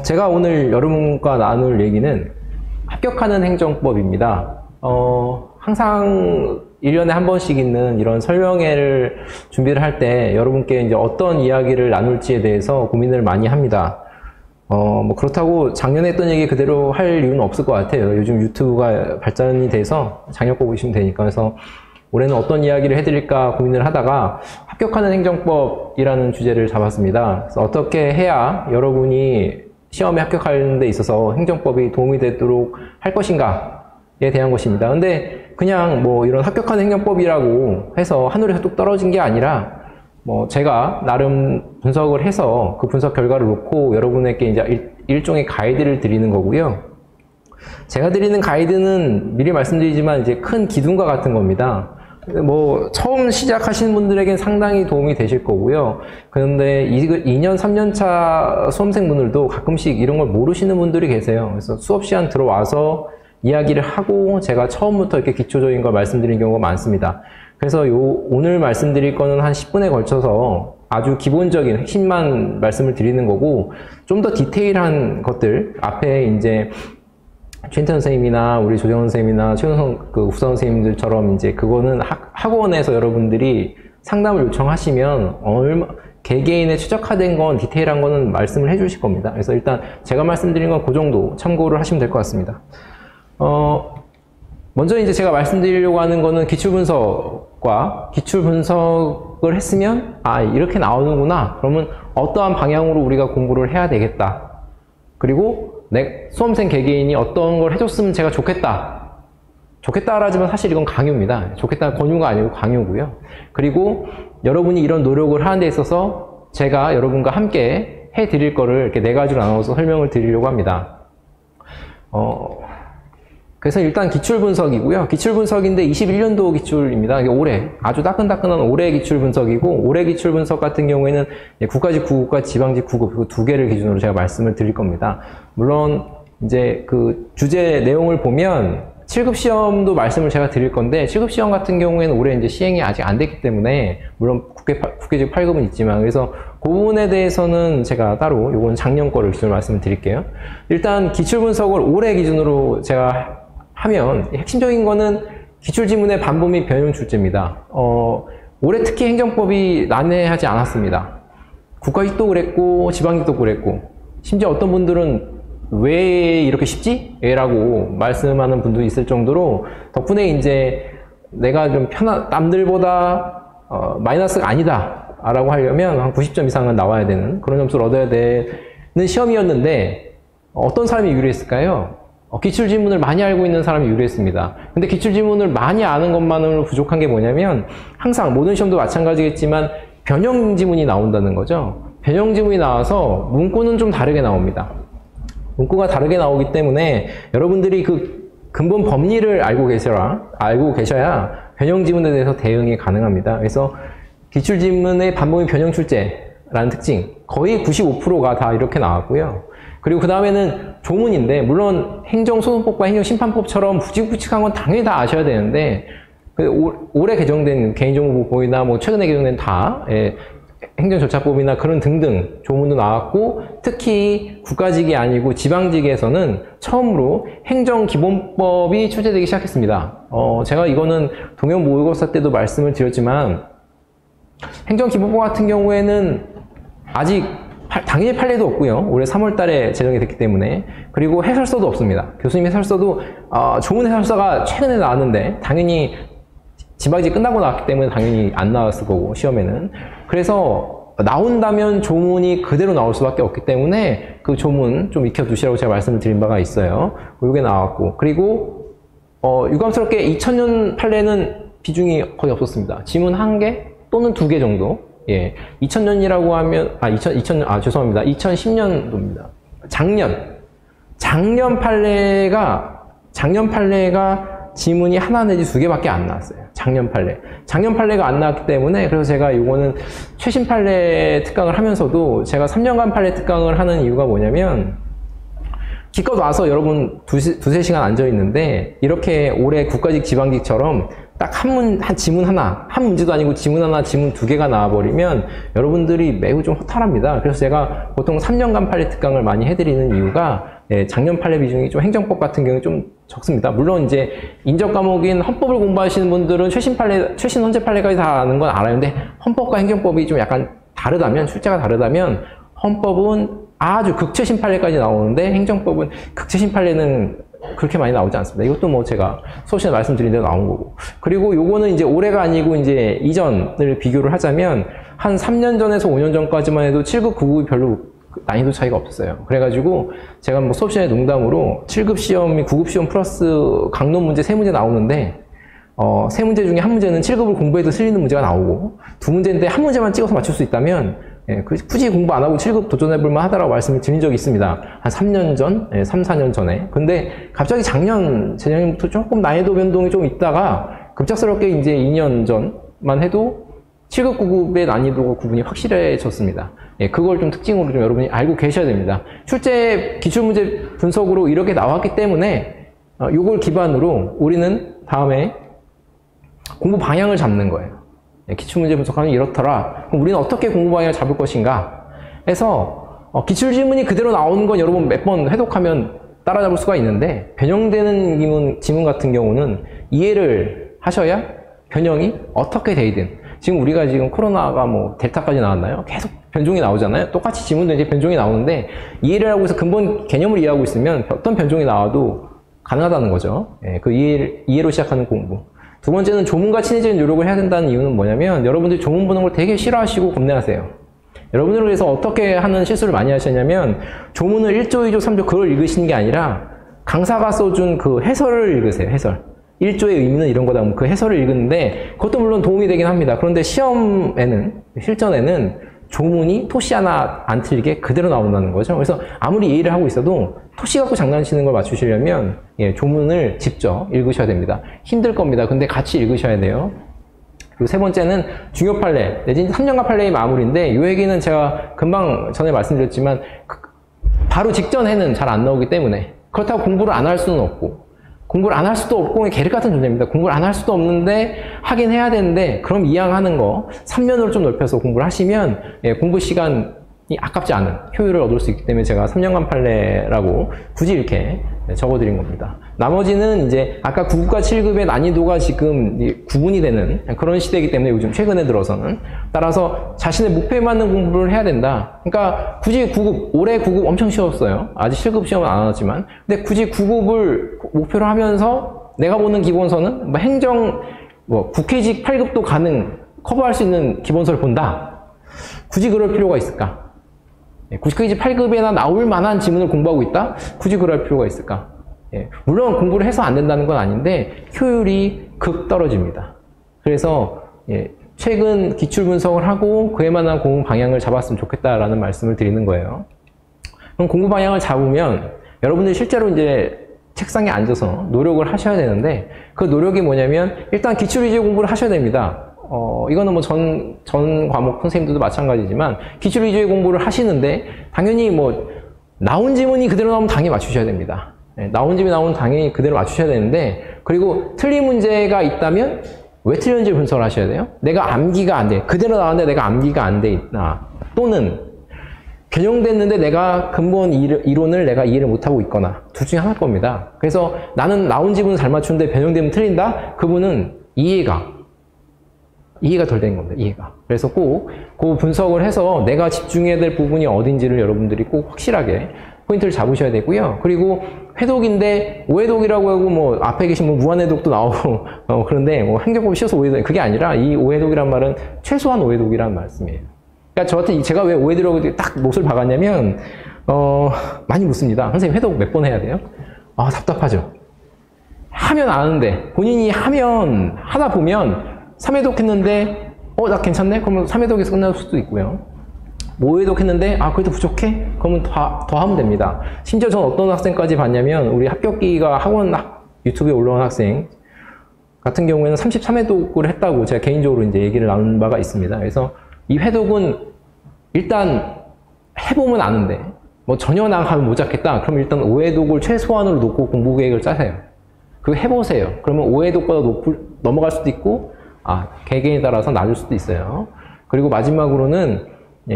제가 오늘 여러분과 나눌 얘기는 합격하는 행정법입니다. 항상 1년에 한 번씩 있는 이런 설명회를 준비를 할 때 여러분께 이제 어떤 이야기를 나눌지에 대해서 고민을 많이 합니다. 뭐 그렇다고 작년에 했던 얘기 그대로 할 이유는 없을 것 같아요. 요즘 유튜브가 발전이 돼서 작년 거 보시면 되니까. 그래서 올해는 어떤 이야기를 해드릴까 고민을 하다가 합격하는 행정법이라는 주제를 잡았습니다. 그래서 어떻게 해야 여러분이 시험에 합격하는 데 있어서 행정법이 도움이 되도록 할 것인가에 대한 것입니다. 근데 그냥 뭐 이런 합격하는 행정법이라고 해서 하늘에서 뚝 떨어진 게 아니라 뭐 제가 나름 분석을 해서 그 분석 결과를 놓고 여러분에게 이제 일종의 가이드를 드리는 거고요. 제가 드리는 가이드는 미리 말씀드리지만 이제 큰 기둥과 같은 겁니다. 뭐 처음 시작하시는 분들에겐 상당히 도움이 되실 거고요. 그런데 2년, 3년차 수험생분들도 가끔씩 이런 걸 모르시는 분들이 계세요. 그래서 수업 시간 들어와서 이야기를 하고 제가 처음부터 이렇게 기초적인 걸 말씀드리는 경우가 많습니다. 그래서 오늘 말씀드릴 거는 한 10분에 걸쳐서 아주 기본적인 핵심만 말씀을 드리는 거고, 좀 더 디테일한 것들 앞에 이제 최인태 선생님이나 우리 조정원 선생님이나 최은성 우수원 선생님들처럼 이제 그거는 학원에서 여러분들이 상담을 요청하시면 개개인의 최적화된 건 디테일한 거는 말씀을 해주실 겁니다. 그래서 일단 제가 말씀드린 건 그 정도 참고를 하시면 될 것 같습니다. 먼저 이제 제가 말씀드리려고 하는 거는 기출분석과 기출분석을 했으면 이렇게 나오는구나. 그러면 어떠한 방향으로 우리가 공부를 해야 되겠다. 그리고 수험생 개개인이 어떤 걸 해줬으면 제가 좋겠다. 좋겠다라지만 사실 이건 강요입니다. 좋겠다는 권유가 아니고 강요고요. 그리고 여러분이 이런 노력을 하는 데 있어서 제가 여러분과 함께 해드릴 거를 이렇게 4가지로 나눠서 설명을 드리려고 합니다. 그래서 일단 기출분석이고요. 기출분석인데 21년도 기출입니다. 이게 올해, 아주 따끈따끈한 올해 기출분석이고, 올해 기출분석 같은 경우에는 국가직 9급과 지방직 9급 그 2개를 기준으로 제가 말씀을 드릴 겁니다. 물론 이제 그 주제 내용을 보면 7급 시험도 말씀을 제가 드릴 건데, 7급 시험 같은 경우에는 올해 이제 시행이 아직 안 됐기 때문에, 물론 국계직 8급은 있지만, 그래서 그 부분에 대해서는 제가 따로, 요건 작년 거를 기준으로 말씀을 드릴게요. 일단 기출분석을 올해 기준으로 제가 하면 핵심적인 거는 기출지문의 반복 및 변형 출제입니다. 올해 특히 행정법이 난해하지 않았습니다. 국가직도 그랬고 지방직도 그랬고, 심지어 어떤 분들은 왜 이렇게 쉽지? 라고 말씀하는 분도 있을 정도로, 덕분에 이제 내가 좀 남들보다 마이너스가 아니다 라고 하려면 한 90점 이상은 나와야 되는 그런 점수를 얻어야 되는 시험이었는데, 어떤 사람이 유리했을까요? 기출지문을 많이 알고 있는 사람이 유리했습니다. 근데 기출지문을 많이 아는 것만으로 부족한 게 뭐냐면, 항상 모든 시험도 마찬가지겠지만 변형지문이 나온다는 거죠. 변형지문이 나와서 문구는 좀 다르게 나옵니다. 문구가 다르게 나오기 때문에 여러분들이 그 근본 법리를 알고 계셔야 변형지문에 대해서 대응이 가능합니다. 그래서 기출지문의 반복 및 변형 출제라는 특징, 거의 95%가 다 이렇게 나왔고요. 그리고 그 다음에는 조문인데, 물론 행정소송법과 행정심판법처럼 굵직굵직한 건 당연히 다 아셔야 되는데, 올해 개정된 개인정보보호법이나 뭐 최근에 개정된 행정절차법이나 그런 등등 조문도 나왔고, 특히 국가직이 아니고 지방직에서는 처음으로 행정기본법이 출제되기 시작했습니다. 제가 이거는 동형 모의고사 때도 말씀을 드렸지만, 행정기본법 같은 경우에는 아직 당연히 판례도 없고요. 올해 3월 달에 제정이 됐기 때문에. 그리고 해설서도 없습니다. 교수님 해설서도 좋은 해설서가 최근에 나왔는데, 당연히 지방직 끝나고 나왔기 때문에 당연히 안 나왔을 거고, 시험에는. 그래서 나온다면 조문이 그대로 나올 수밖에 없기 때문에 그 조문 좀 익혀두시라고 제가 말씀을 드린 바가 있어요. 이게 나왔고, 그리고 유감스럽게 2000년 판례는 비중이 거의 없었습니다. 지문 1개 또는 2개 정도. 예, 2000년이라고 하면, 죄송합니다. 2010년도입니다. 작년 판례가 지문이 하나 내지 2개밖에 안 나왔어요. 작년 판례가 안 나왔기 때문에, 그래서 제가 이거는 최신 판례 특강을 하면서도 제가 3년간 판례 특강을 하는 이유가 뭐냐면, 기껏 와서 여러분 두세 시간 앉아있는데, 이렇게 올해 국가직 지방직처럼 딱 한 지문 하나, 한 문제도 아니고 지문 하나, 지문 2개가 나와버리면 여러분들이 매우 좀 허탈합니다. 그래서 제가 보통 3년간 판례 특강을 많이 해드리는 이유가 작년 판례 비중이 좀 행정법 같은 경우에 좀 적습니다. 물론 이제 인적 과목인 헌법을 공부하시는 분들은 최신 헌재 판례까지 다 아는 건 알아요. 근데 헌법과 행정법이 좀 약간 다르다면, 출제가 다르다면 헌법은 아주 극최신 판례까지 나오는데 행정법은 극최신 판례는 그렇게 많이 나오지 않습니다. 이것도 뭐 제가 수업 시간에 말씀드린 대로 나온 거고. 그리고 요거는 이제 올해가 아니고 이제 이전을 비교를 하자면 한 3년 전에서 5년 전까지만 해도 7급, 9급이 별로 난이도 차이가 없었어요. 그래가지고 제가 뭐 수업 시간에 농담으로 7급 시험이 9급 시험 플러스 강론 문제 3문제 나오는데 3문제 중에 한 문제는 7급을 공부해도 틀리는 문제가 나오고 2문제인데 한 문제만 찍어서 맞출 수 있다면 굳이 공부 안 하고 7급 도전해볼만 하다라고 말씀을 드린 적이 있습니다. 한 3년 전, 3, 4년 전에. 근데 갑자기 작년, 재작년부터 조금 난이도 변동이 좀 있다가 급작스럽게 이제 2년 전만 해도 7급, 9급의 난이도 구분이 확실해졌습니다. 그걸 좀 특징으로 좀 여러분이 알고 계셔야 됩니다. 출제 기출문제 분석으로 이렇게 나왔기 때문에 이걸 기반으로 우리는 다음에 공부 방향을 잡는 거예요. 기출문제 분석하면 이렇더라. 그럼 우리는 어떻게 공부 방향을 잡을 것인가? 해서 기출지문이 그대로 나오는 건 여러분 몇 번 회독하면 따라잡을 수가 있는데 변형되는 지문 같은 경우는 이해를 하셔야 변형이 어떻게 되든 지금 우리가 지금 코로나가 뭐 델타까지 나왔나요? 계속 변종이 나오잖아요. 똑같이 지문도 이제 변종이 나오는데 이해를 하고 있어 근본 개념을 이해하고 있으면 어떤 변종이 나와도 가능하다는 거죠. 그 이해로 시작하는 공부. 두 번째는 조문과 친해지는 노력을 해야 된다는 이유는 뭐냐면 여러분들이 조문 보는 걸 되게 싫어하시고 겁내하세요. 여러분들을 위해서 어떻게 하는 실수를 많이 하셨냐면 조문을 1조, 2조, 3조 그걸 읽으시는 게 아니라 강사가 써준 그 해설을 읽으세요. 해설. 1조의 의미는 이런 거다. 그 해설을 읽는데 그것도 물론 도움이 되긴 합니다. 그런데 시험에는, 실전에는 조문이 토시 하나 안 틀리게 그대로 나온다는 거죠. 그래서 아무리 이해를 하고 있어도 토시 갖고 장난치는 걸 맞추시려면 조문을 직접 읽으셔야 됩니다. 힘들 겁니다. 근데 같이 읽으셔야 돼요. 그리고 세 번째는 중요 판례, 내지는 3년간 판례의 마무리인데 이 얘기는 제가 금방 전에 말씀드렸지만 바로 직전에는 잘 안 나오기 때문에 그렇다고 공부를 안 할 수는 없고 공부를 안 할 수도 없고 계륵 같은 존재입니다. 공부를 안 할 수도 없는데 하긴 해야 되는데 그럼 이왕하는 거 3년으로 좀 넓혀서 공부를 하시면 공부 시간이 아깝지 않은 효율을 얻을 수 있기 때문에 제가 3년간 판례라고 굳이 이렇게 적어드린 겁니다. 나머지는 이제 아까 9급과 7급의 난이도가 지금 구분이 되는 그런 시대이기 때문에 요즘 최근에 들어서는 따라서 자신의 목표에 맞는 공부를 해야 된다. 그러니까 굳이 9급, 올해 9급 엄청 쉬웠어요. 아직 7급 시험은 안 왔지만 근데 굳이 9급을 목표로 하면서 내가 보는 기본서는 국회직 8급도 커버할 수 있는 기본서를 본다. 굳이 그럴 필요가 있을까? 국회직 8급에나 나올 만한 지문을 공부하고 있다? 굳이 그럴 필요가 있을까? 물론 공부를 해서 안 된다는 건 아닌데 효율이 극 떨어집니다. 그래서 최근 기출 분석을 하고 그에 만한 공부 방향을 잡았으면 좋겠다라는 말씀을 드리는 거예요. 그럼 공부 방향을 잡으면 여러분들이 실제로 이제 책상에 앉아서 노력을 하셔야 되는데 그 노력이 뭐냐면 일단 기출 위주의 공부를 하셔야 됩니다. 이거는 뭐 전 과목 선생님들도 마찬가지지만 기출 위주의 공부를 하시는데 당연히 나온 지문이 그대로 나오면 당연히 맞추셔야 됩니다. 나온 지문이 나오면 당연히 그대로 맞추셔야 되는데 그리고 틀린 문제가 있다면 왜 틀렸는지 분석을 하셔야 돼요. 내가 암기가 안 돼. 그대로 나왔는데 내가 암기가 안 돼 있나 또는 변형됐는데 내가 근본 이론을 내가 이해를 못하고 있거나 둘 중에 하나일 겁니다. 그래서 나는 나온 지문을 잘 맞추는데 변형되면 틀린다? 그분은 이해가 덜 된 겁니다. 이해가. 그래서 꼭 그 분석을 해서 내가 집중해야 될 부분이 어딘지를 여러분들이 꼭 확실하게 포인트를 잡으셔야 되고요. 그리고 회독인데 오해독이라고 하고 앞에 계신 무한해독도 나오고 그런데 행정법이 쉬워서 오해독 그게 아니라 이 오해독이란 말은 최소한 오해독이라는 말씀이에요. 그러니까 저한테 제가 왜 오해독이라고 딱 못을 박았냐면 많이 묻습니다. 선생님 회독 몇 번 해야 돼요? 답답하죠. 하면 아는데 본인이 하다 보면 3회독 했는데 나 괜찮네? 그러면 3회독에서 끝날 수도 있고요. 5회독 했는데 그래도 부족해? 그러면 더 하면 됩니다. 심지어 전 어떤 학생까지 봤냐면 우리 합격기가 학원 유튜브에 올라온 학생 같은 경우에는 33회독을 했다고 제가 개인적으로 이제 얘기를 나눈 바가 있습니다. 그래서 이 회독은 일단 해보면 아는데 전혀 나가면 못 잡겠다. 그럼 일단 5회독을 최소한으로 놓고 공부 계획을 짜세요. 그거 해보세요. 그러면 오해도보다 넘어갈 수도 있고, 개개인에 따라서 낮을 수도 있어요. 그리고 마지막으로는,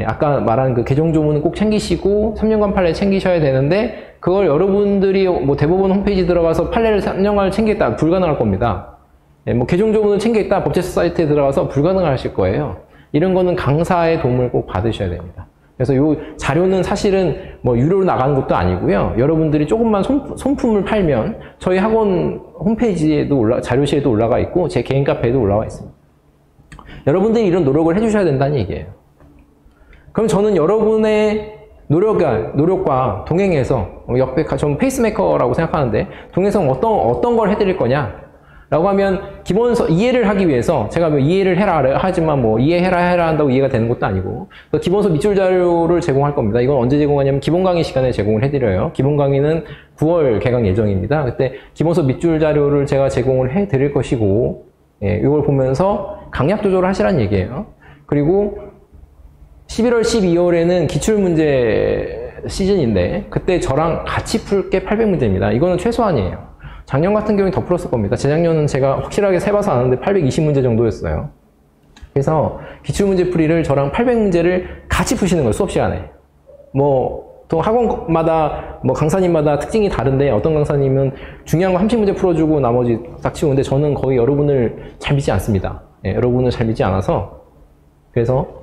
아까 말한 그 계정 조문은 꼭 챙기시고, 3년간 판례 챙기셔야 되는데, 그걸 여러분들이 뭐 대법원 홈페이지 들어가서 판례를 3년간 챙기겠다. 불가능할 겁니다. 뭐 계정 조문을 챙기겠다. 법제처 사이트에 들어가서 불가능하실 거예요. 이런 거는 강사의 도움을 꼭 받으셔야 됩니다. 그래서 요 자료는 사실은 뭐 유료로 나가는 것도 아니고요. 여러분들이 조금만 손품을 팔면 저희 학원 홈페이지에도 자료실에도 올라가 있고 제 개인 카페에도 올라와 있습니다. 여러분들이 이런 노력을 해주셔야 된다는 얘기예요. 그럼 저는 여러분의 노력과 동행해서 저는 페이스메이커라고 생각하는데 동행해서 어떤 걸 해드릴 거냐? 라고 하면 기본서 이해를 하기 위해서 제가 뭐 이해를 해라 하지만 뭐 이해해라 한다고 이해가 되는 것도 아니고 기본서 밑줄 자료를 제공할 겁니다. 이건 언제 제공하냐면 기본 강의 시간에 제공을 해드려요. 기본 강의는 9월 개강 예정입니다. 그때 기본서 밑줄 자료를 제가 제공을 해드릴 것이고 이걸 보면서 강약 조절을 하시라는 얘기예요. 그리고 11월, 12월에는 기출문제 시즌인데 그때 저랑 같이 풀게 800문제입니다. 이거는 최소한이에요. 작년 같은 경우에 더 풀었을 겁니다. 재작년은 제가 확실하게 세봐서 아는데 820문제 정도였어요. 그래서 기출문제 풀이를 저랑 800문제를 같이 푸시는 거예요. 수업 시간에. 또 학원마다 강사님마다 특징이 다른데 어떤 강사님은 중요한 거 30문제 풀어주고 나머지 딱 치우는데 저는 거의 여러분을 잘 믿지 않습니다. 여러분을 잘 믿지 않아서 그래서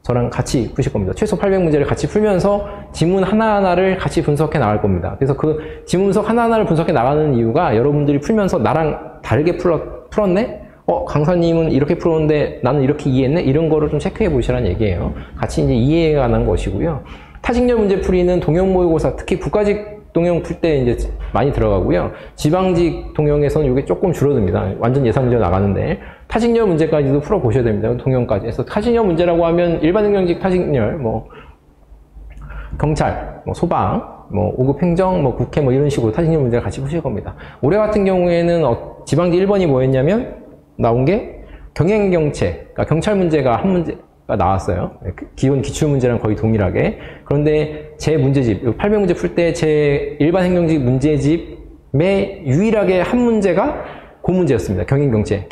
저랑 같이 푸실 겁니다. 최소 800문제를 같이 풀면서 지문 하나하나를 같이 분석해 나갈 겁니다. 그래서 그 지문 분석 하나하나를 분석해 나가는 이유가 여러분들이 풀면서 나랑 다르게 풀었네? 강사님은 이렇게 풀었는데 나는 이렇게 이해했네? 이런 거를 좀 체크해 보시라는 얘기예요. 같이 이제 이해가 가는 것이고요. 타직력 문제 풀이는 동형 모의고사, 특히 국가직 동형 풀 때 이제 많이 들어가고요. 지방직 동형에서는 이게 조금 줄어듭니다. 완전 예상 문제 나가는데 타직력 문제까지도 풀어보셔야 됩니다. 동형까지. 그래서 타직력 문제라고 하면 일반 행정직 타직력, 경찰, 소방, 5급 행정, 국회 이런 식으로 타직력 문제를 같이 푸실 겁니다. 올해 같은 경우에는 지방직 1번이 뭐였냐면 나온 게 경행경체, 그러니까 경찰 문제가 한 문제가 나왔어요. 기본 기출문제랑 거의 동일하게. 그런데 제 문제집, 800문제 풀 때 제 일반 행정직 문제집에 유일하게 한 문제가 그 문제였습니다. 경행경체.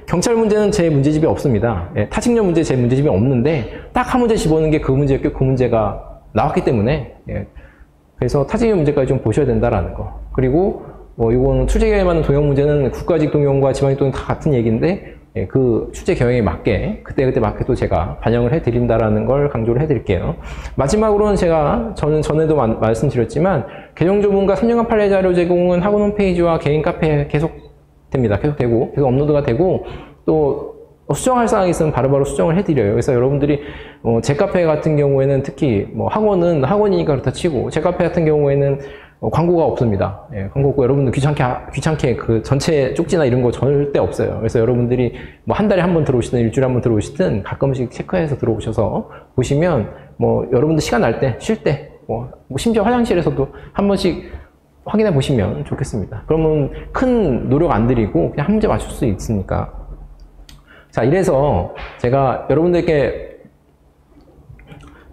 경찰 문제는 제 문제집에 없습니다. 타직력 문제 제 문제집에 없는데 딱 한 문제 집어넣은 게 그 문제였고 그 문제가 나왔기 때문에 그래서 타직력 문제까지 좀 보셔야 된다라는 거. 그리고 이거는 출제 경향에 맞는 동형 문제는 국가직 동형과 지방직 동형 다 같은 얘기인데 그 출제 경향에 맞게 그때 맞게 또 제가 반영을 해드린다라는 걸 강조를 해드릴게요. 마지막으로는 저는 전에도 말씀드렸지만 개정 조문과 3년간 판례 자료 제공은 학원 홈페이지와 개인 카페에 계속됩니다. 계속되고 계속 업로드가 되고 또 수정할 사항이 있으면 바로바로 수정을 해드려요. 그래서 여러분들이 제 카페 같은 경우에는 특히 학원은 학원이니까 그렇다 치고 제 카페 같은 경우에는 광고가 없습니다. 광고 없고 여러분들 귀찮게 그 전체 쪽지나 이런 거 절대 없어요. 그래서 여러분들이 한 달에 한 번 들어오시든 일주일에 한 번 들어오시든 가끔씩 체크해서 들어오셔서 보시면 여러분들 시간 날 때, 쉴 때, 심지어 화장실에서도 한 번씩 확인해 보시면 좋겠습니다. 그러면 큰 노력 안 들이고 그냥 한 문제 맞출 수 있으니까. 자, 이래서 제가 여러분들께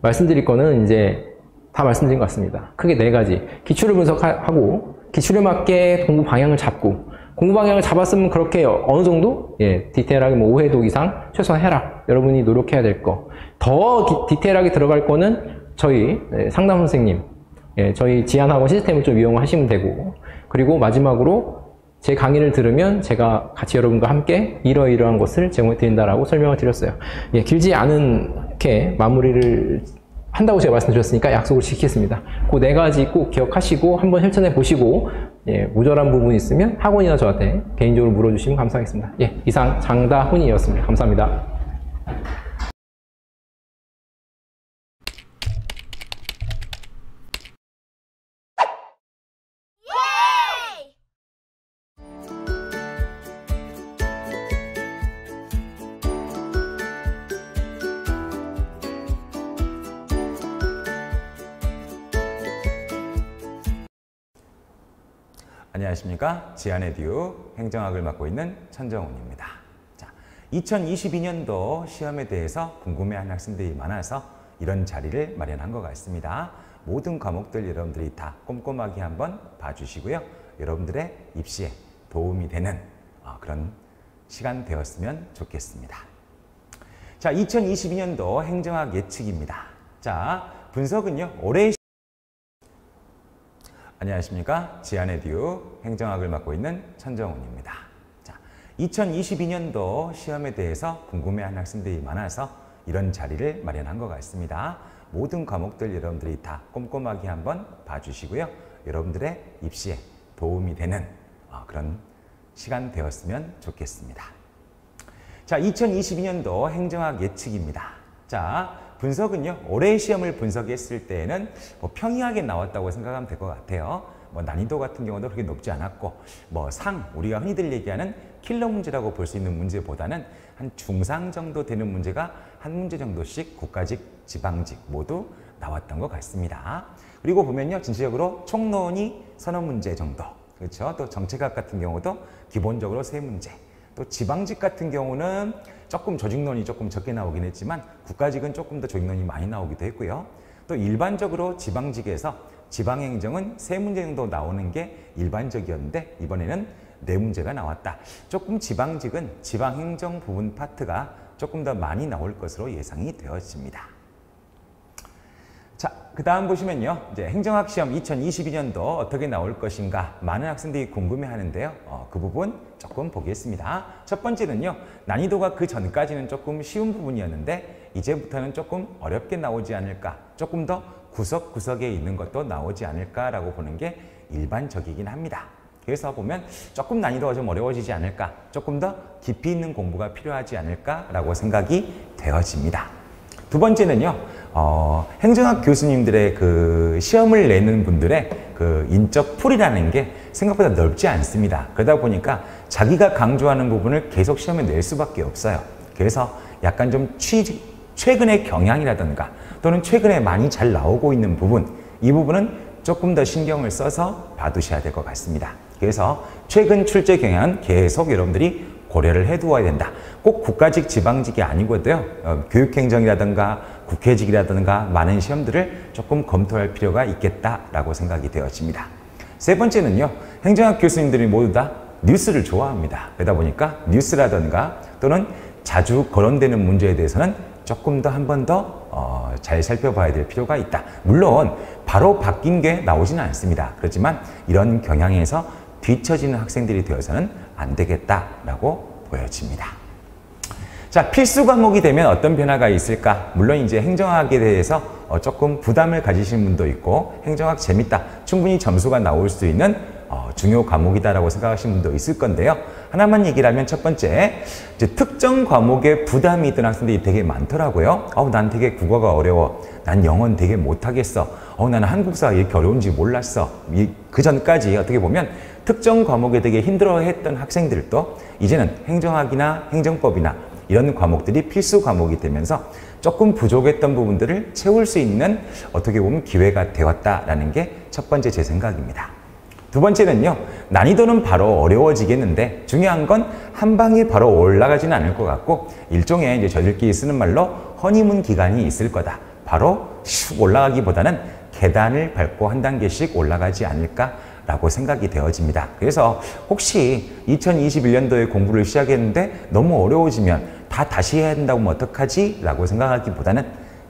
말씀드릴 거는 이제 다 말씀드린 것 같습니다. 크게 4가지. 기출을 분석하고, 기출에 맞게 공부 방향을 잡고, 공부 방향을 잡았으면 그렇게 어느 정도? 디테일하게 5회독 이상 최소한 해라. 여러분이 노력해야 될 거. 더 디테일하게 들어갈 거는 저희 상담 선생님, 저희 지안학원 시스템을 좀 이용하시면 되고, 그리고 마지막으로 제 강의를 들으면 제가 같이 여러분과 함께 이러이러한 것을 제공해 드린다라고 설명을 드렸어요. 길지 않게 마무리를 한다고 제가 말씀드렸으니까 약속을 지키겠습니다. 그 4가지 꼭 기억하시고 한번 실천해 보시고 모자란 부분이 있으면 학원이나 저한테 개인적으로 물어주시면 감사하겠습니다. 이상 장다훈이었습니다. 감사합니다. 안녕하십니까. 지안의 듀 행정학을 맡고 있는 천정훈입니다. 자, 2022년도 시험에 대해서 궁금해하는 학생들이 많아서 이런 자리를 마련한 것 같습니다. 모든 과목들 여러분들이 다 꼼꼼하게 한번 봐주시고요. 여러분들의 입시에 도움이 되는 그런 시간 되었으면 좋겠습니다. 자, 2022년도 행정학 예측입니다. 자, 분석은요, 올해 안녕하십니까? 지안에듀 행정학을 맡고 있는 천정훈입니다. 자, 2022년도 시험에 대해서 궁금해하는 학생들이 많아서 이런 자리를 마련한 것 같습니다. 모든 과목들 여러분들이 다 꼼꼼하게 한번 봐주시고요. 여러분들의 입시에 도움이 되는 그런 시간 되었으면 좋겠습니다. 자, 2022년도 행정학 예측입니다. 자, 분석은요, 올해 시험을 분석했을 때에는 평이하게 나왔다고 생각하면 될 것 같아요. 난이도 같은 경우도 그렇게 높지 않았고, 우리가 흔히들 얘기하는 킬러 문제라고 볼 수 있는 문제보다는 한 중상 정도 되는 문제가 한 문제 정도씩 국가직, 지방직 모두 나왔던 것 같습니다. 그리고 보면요, 전체적으로 총론이 서너 문제 정도, 그렇죠? 또 정책학 같은 경우도 기본적으로 3문제, 또 지방직 같은 경우는 조금 조직론이 조금 적게 나오긴 했지만 국가직은 조금 더 조직론이 많이 나오기도 했고요. 또 일반적으로 지방직에서 지방행정은 3문제 정도 나오는 게 일반적이었는데 이번에는 4문제가 나왔다. 조금 지방직은 지방행정 부분 파트가 조금 더 많이 나올 것으로 예상이 되어집니다. 자, 그 다음 보시면요, 이제 행정학 시험 2022년도 어떻게 나올 것인가 많은 학생들이 궁금해 하는데요. 그 부분 조금 보겠습니다. 첫 번째는요, 난이도가 그 전까지는 조금 쉬운 부분이었는데 이제부터는 조금 어렵게 나오지 않을까, 조금 더 구석구석에 있는 것도 나오지 않을까라고 보는 게 일반적이긴 합니다. 그래서 보면 조금 난이도가 좀 어려워지지 않을까, 조금 더 깊이 있는 공부가 필요하지 않을까라고 생각이 되어집니다. 두 번째는요, 행정학 교수님들의 그 시험을 내는 분들의 그 인적 풀이라는 게 생각보다 넓지 않습니다. 그러다 보니까 자기가 강조하는 부분을 계속 시험에 낼 수밖에 없어요. 그래서 약간 좀 최근의 경향이라든가 또는 최근에 많이 잘 나오고 있는 부분, 이 부분은 조금 더 신경을 써서 봐두셔야 될 것 같습니다. 그래서 최근 출제 경향은 계속 여러분들이 고려를 해두어야 된다. 꼭 국가직, 지방직이 아니고도요, 교육행정이라든가 국회직이라든가 많은 시험들을 조금 검토할 필요가 있겠다라고 생각이 되어집니다. 세 번째는요, 행정학 교수님들이 모두 다 뉴스를 좋아합니다. 그러다 보니까 뉴스라든가 또는 자주 거론되는 문제에 대해서는 조금 더 한 번 더 잘 살펴봐야 될 필요가 있다. 물론 바로 바뀐 게 나오지는 않습니다. 그렇지만 이런 경향에서 뒤처지는 학생들이 되어서는 안 되겠다라고 보여집니다. 자, 필수 과목이 되면 어떤 변화가 있을까? 물론 이제 행정학에 대해서 조금 부담을 가지시는 분도 있고, 행정학 재밌다, 충분히 점수가 나올 수 있는 중요 과목이다라고 생각하시는 분도 있을 건데요. 하나만 얘기를 하면 첫 번째, 이제 특정 과목에 부담이 있던 학생들이 되게 많더라고요. 난 되게 국어가 어려워. 난 영어는 되게 못하겠어. 나는 한국사가 이렇게 어려운지 몰랐어. 그 전까지 어떻게 보면 특정 과목에 되게 힘들어했던 학생들도 이제는 행정학이나 행정법이나 이런 과목들이 필수 과목이 되면서 조금 부족했던 부분들을 채울 수 있는 어떻게 보면 기회가 되었다라는 게 첫 번째 제 생각입니다. 두 번째는요, 난이도는 바로 어려워지겠는데 중요한 건 한 방에 바로 올라가지는 않을 것 같고, 일종의 이제 저들끼리 쓰는 말로 허니문 기간이 있을 거다. 바로 슉 올라가기보다는 계단을 밟고 한 단계씩 올라가지 않을까라고 생각이 되어집니다. 그래서 혹시 2021년도에 공부를 시작했는데 너무 어려워지면 다시 해야 된다고 하면 어떡하지? 라고 생각하기보다는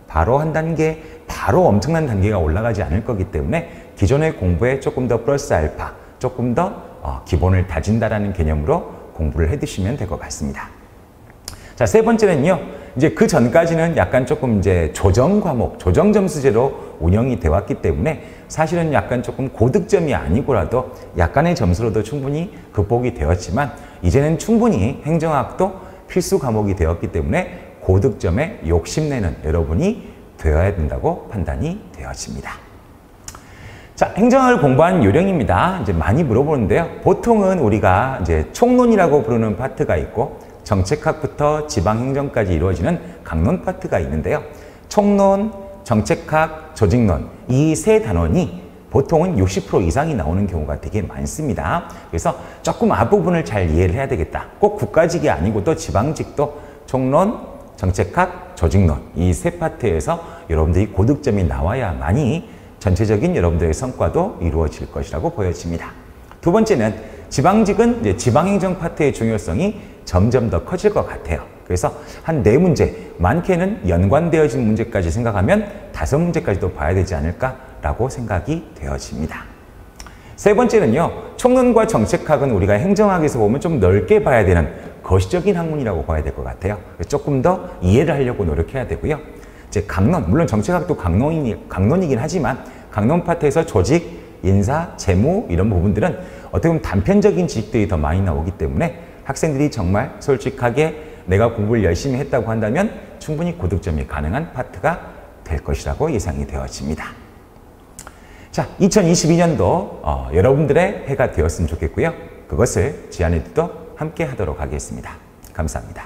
바로 한 단계, 바로 엄청난 단계가 올라가지 않을 거기 때문에 기존의 공부에 조금 더 플러스 알파, 조금 더 기본을 다진다라는 개념으로 공부를 해두시면 될 것 같습니다. 자, 세 번째는요, 이제 그 전까지는 약간 조금 이제 조정 과목, 조정 점수제로 운영이 되어 왔기 때문에 사실은 약간 조금 고득점이 아니고라도 약간의 점수로도 충분히 극복이 되었지만 이제는 충분히 행정학도 필수 과목이 되었기 때문에 고득점에 욕심내는 여러분이 되어야 된다고 판단이 되어집니다. 자, 행정학을 공부하는 요령입니다. 이제 많이 물어보는데요. 보통은 우리가 이제 총론이라고 부르는 파트가 있고 정책학부터 지방행정까지 이루어지는 강론 파트가 있는데요. 총론, 정책학, 조직론 이 세 단원이 보통은 60% 이상이 나오는 경우가 되게 많습니다. 그래서 조금 앞부분을 잘 이해를 해야 되겠다. 꼭 국가직이 아니고 또 지방직도 총론, 정책학, 조직론 이 세 파트에서 여러분들이 고득점이 나와야만이 전체적인 여러분들의 성과도 이루어질 것이라고 보여집니다. 두 번째는 지방직은 이제 지방행정 파트의 중요성이 점점 더 커질 것 같아요. 그래서 한 4문제, 많게는 연관되어진 문제까지 생각하면 5문제까지도 봐야 되지 않을까라고 생각이 되어집니다. 세 번째는요, 총론과 정책학은 우리가 행정학에서 보면 좀 넓게 봐야 되는 거시적인 학문이라고 봐야 될 것 같아요. 조금 더 이해를 하려고 노력해야 되고요. 이제 강론, 물론 정책학도 강론이긴 하지만 강론 파트에서 조직, 인사, 재무 이런 부분들은 어떻게 보면 단편적인 지식들이 더 많이 나오기 때문에 학생들이 정말 솔직하게 내가 공부를 열심히 했다고 한다면 충분히 고득점이 가능한 파트가 될 것이라고 예상이 되어집니다. 자, 2022년도 여러분들의 해가 되었으면 좋겠고요. 그것을 지안에도 함께 하도록 하겠습니다. 감사합니다.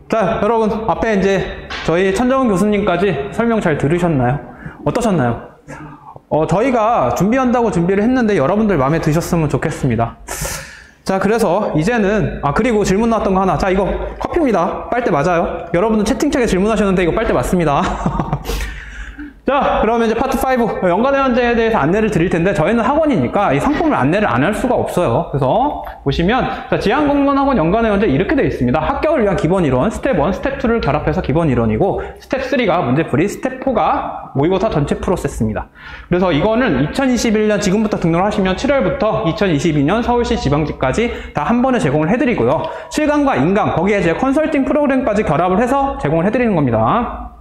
자, 여러분 앞에 이제 저희 천정훈 교수님까지 설명 잘 들으셨나요? 어떠셨나요? 저희가 준비한다고 준비를 했는데 여러분들 마음에 드셨으면 좋겠습니다. 자, 그래서 이제는 그리고 질문 나왔던 거 하나. 자, 이거 커피입니다. 빨대 맞아요? 여러분은 채팅창에 질문하셨는데 이거 빨대 맞습니다. 자, 그러면 이제 파트 5 연관의원제에 대해서 안내를 드릴 텐데 저희는 학원이니까 이 상품을 안내를 안 할 수가 없어요. 그래서 보시면 자, 지향공무원학원 연관의원제 이렇게 되어 있습니다. 합격을 위한 기본 이론 스텝 1, 스텝 2를 결합해서 기본 이론이고 스텝 3가 문제풀이, 스텝 4가 모의고사 전체 프로세스입니다. 그래서 이거는 2021년 지금부터 등록을 하시면 7월부터 2022년 서울시 지방직까지 다 한 번에 제공을 해드리고요. 실강과 인강 거기에 이제 컨설팅 프로그램까지 결합을 해서 제공을 해드리는 겁니다.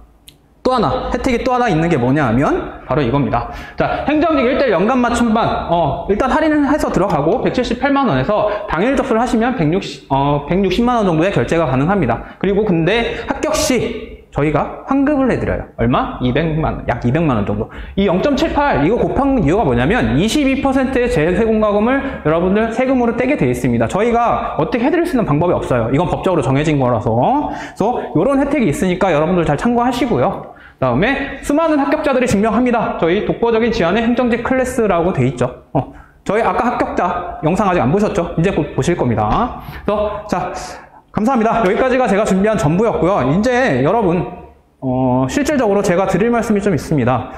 또 하나, 혜택이 또 하나 있는 게 뭐냐 하면 바로 이겁니다. 자, 행정직 1대1 연간 맞춤반 일단 할인을 해서 들어가고 178만원에서 당일 접수를 하시면 160만원 정도의 결제가 가능합니다. 그리고 근데 합격 시 저희가 환급을 해드려요. 얼마? 200만원, 약 200만원 정도. 이 0.78 이거 곱한 이유가 뭐냐면 22%의 재세공과금을 여러분들 세금으로 떼게 되어 있습니다. 저희가 어떻게 해드릴 수 있는 방법이 없어요. 이건 법적으로 정해진 거라서. 그래서 이런 혜택이 있으니까 여러분들 잘 참고하시고요. 다음에 수많은 합격자들이 증명합니다. 저희 독보적인 지안의 행정직 클래스라고 돼 있죠. 저희 아까 합격자 영상 아직 안 보셨죠? 이제 곧 보실 겁니다. 그래서 자, 감사합니다. 여기까지가 제가 준비한 전부였고요. 이제 여러분 실질적으로 제가 드릴 말씀이 좀 있습니다.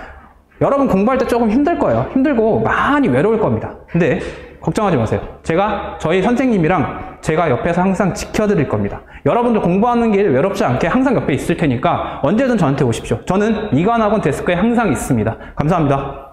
여러분 공부할 때 조금 힘들 거예요. 힘들고 많이 외로울 겁니다. 근데 걱정하지 마세요. 저희 선생님이랑 제가 옆에서 항상 지켜드릴 겁니다. 여러분들 공부하는 길 외롭지 않게 항상 옆에 있을 테니까 언제든 저한테 오십시오. 저는 이관학원 데스크에 항상 있습니다. 감사합니다.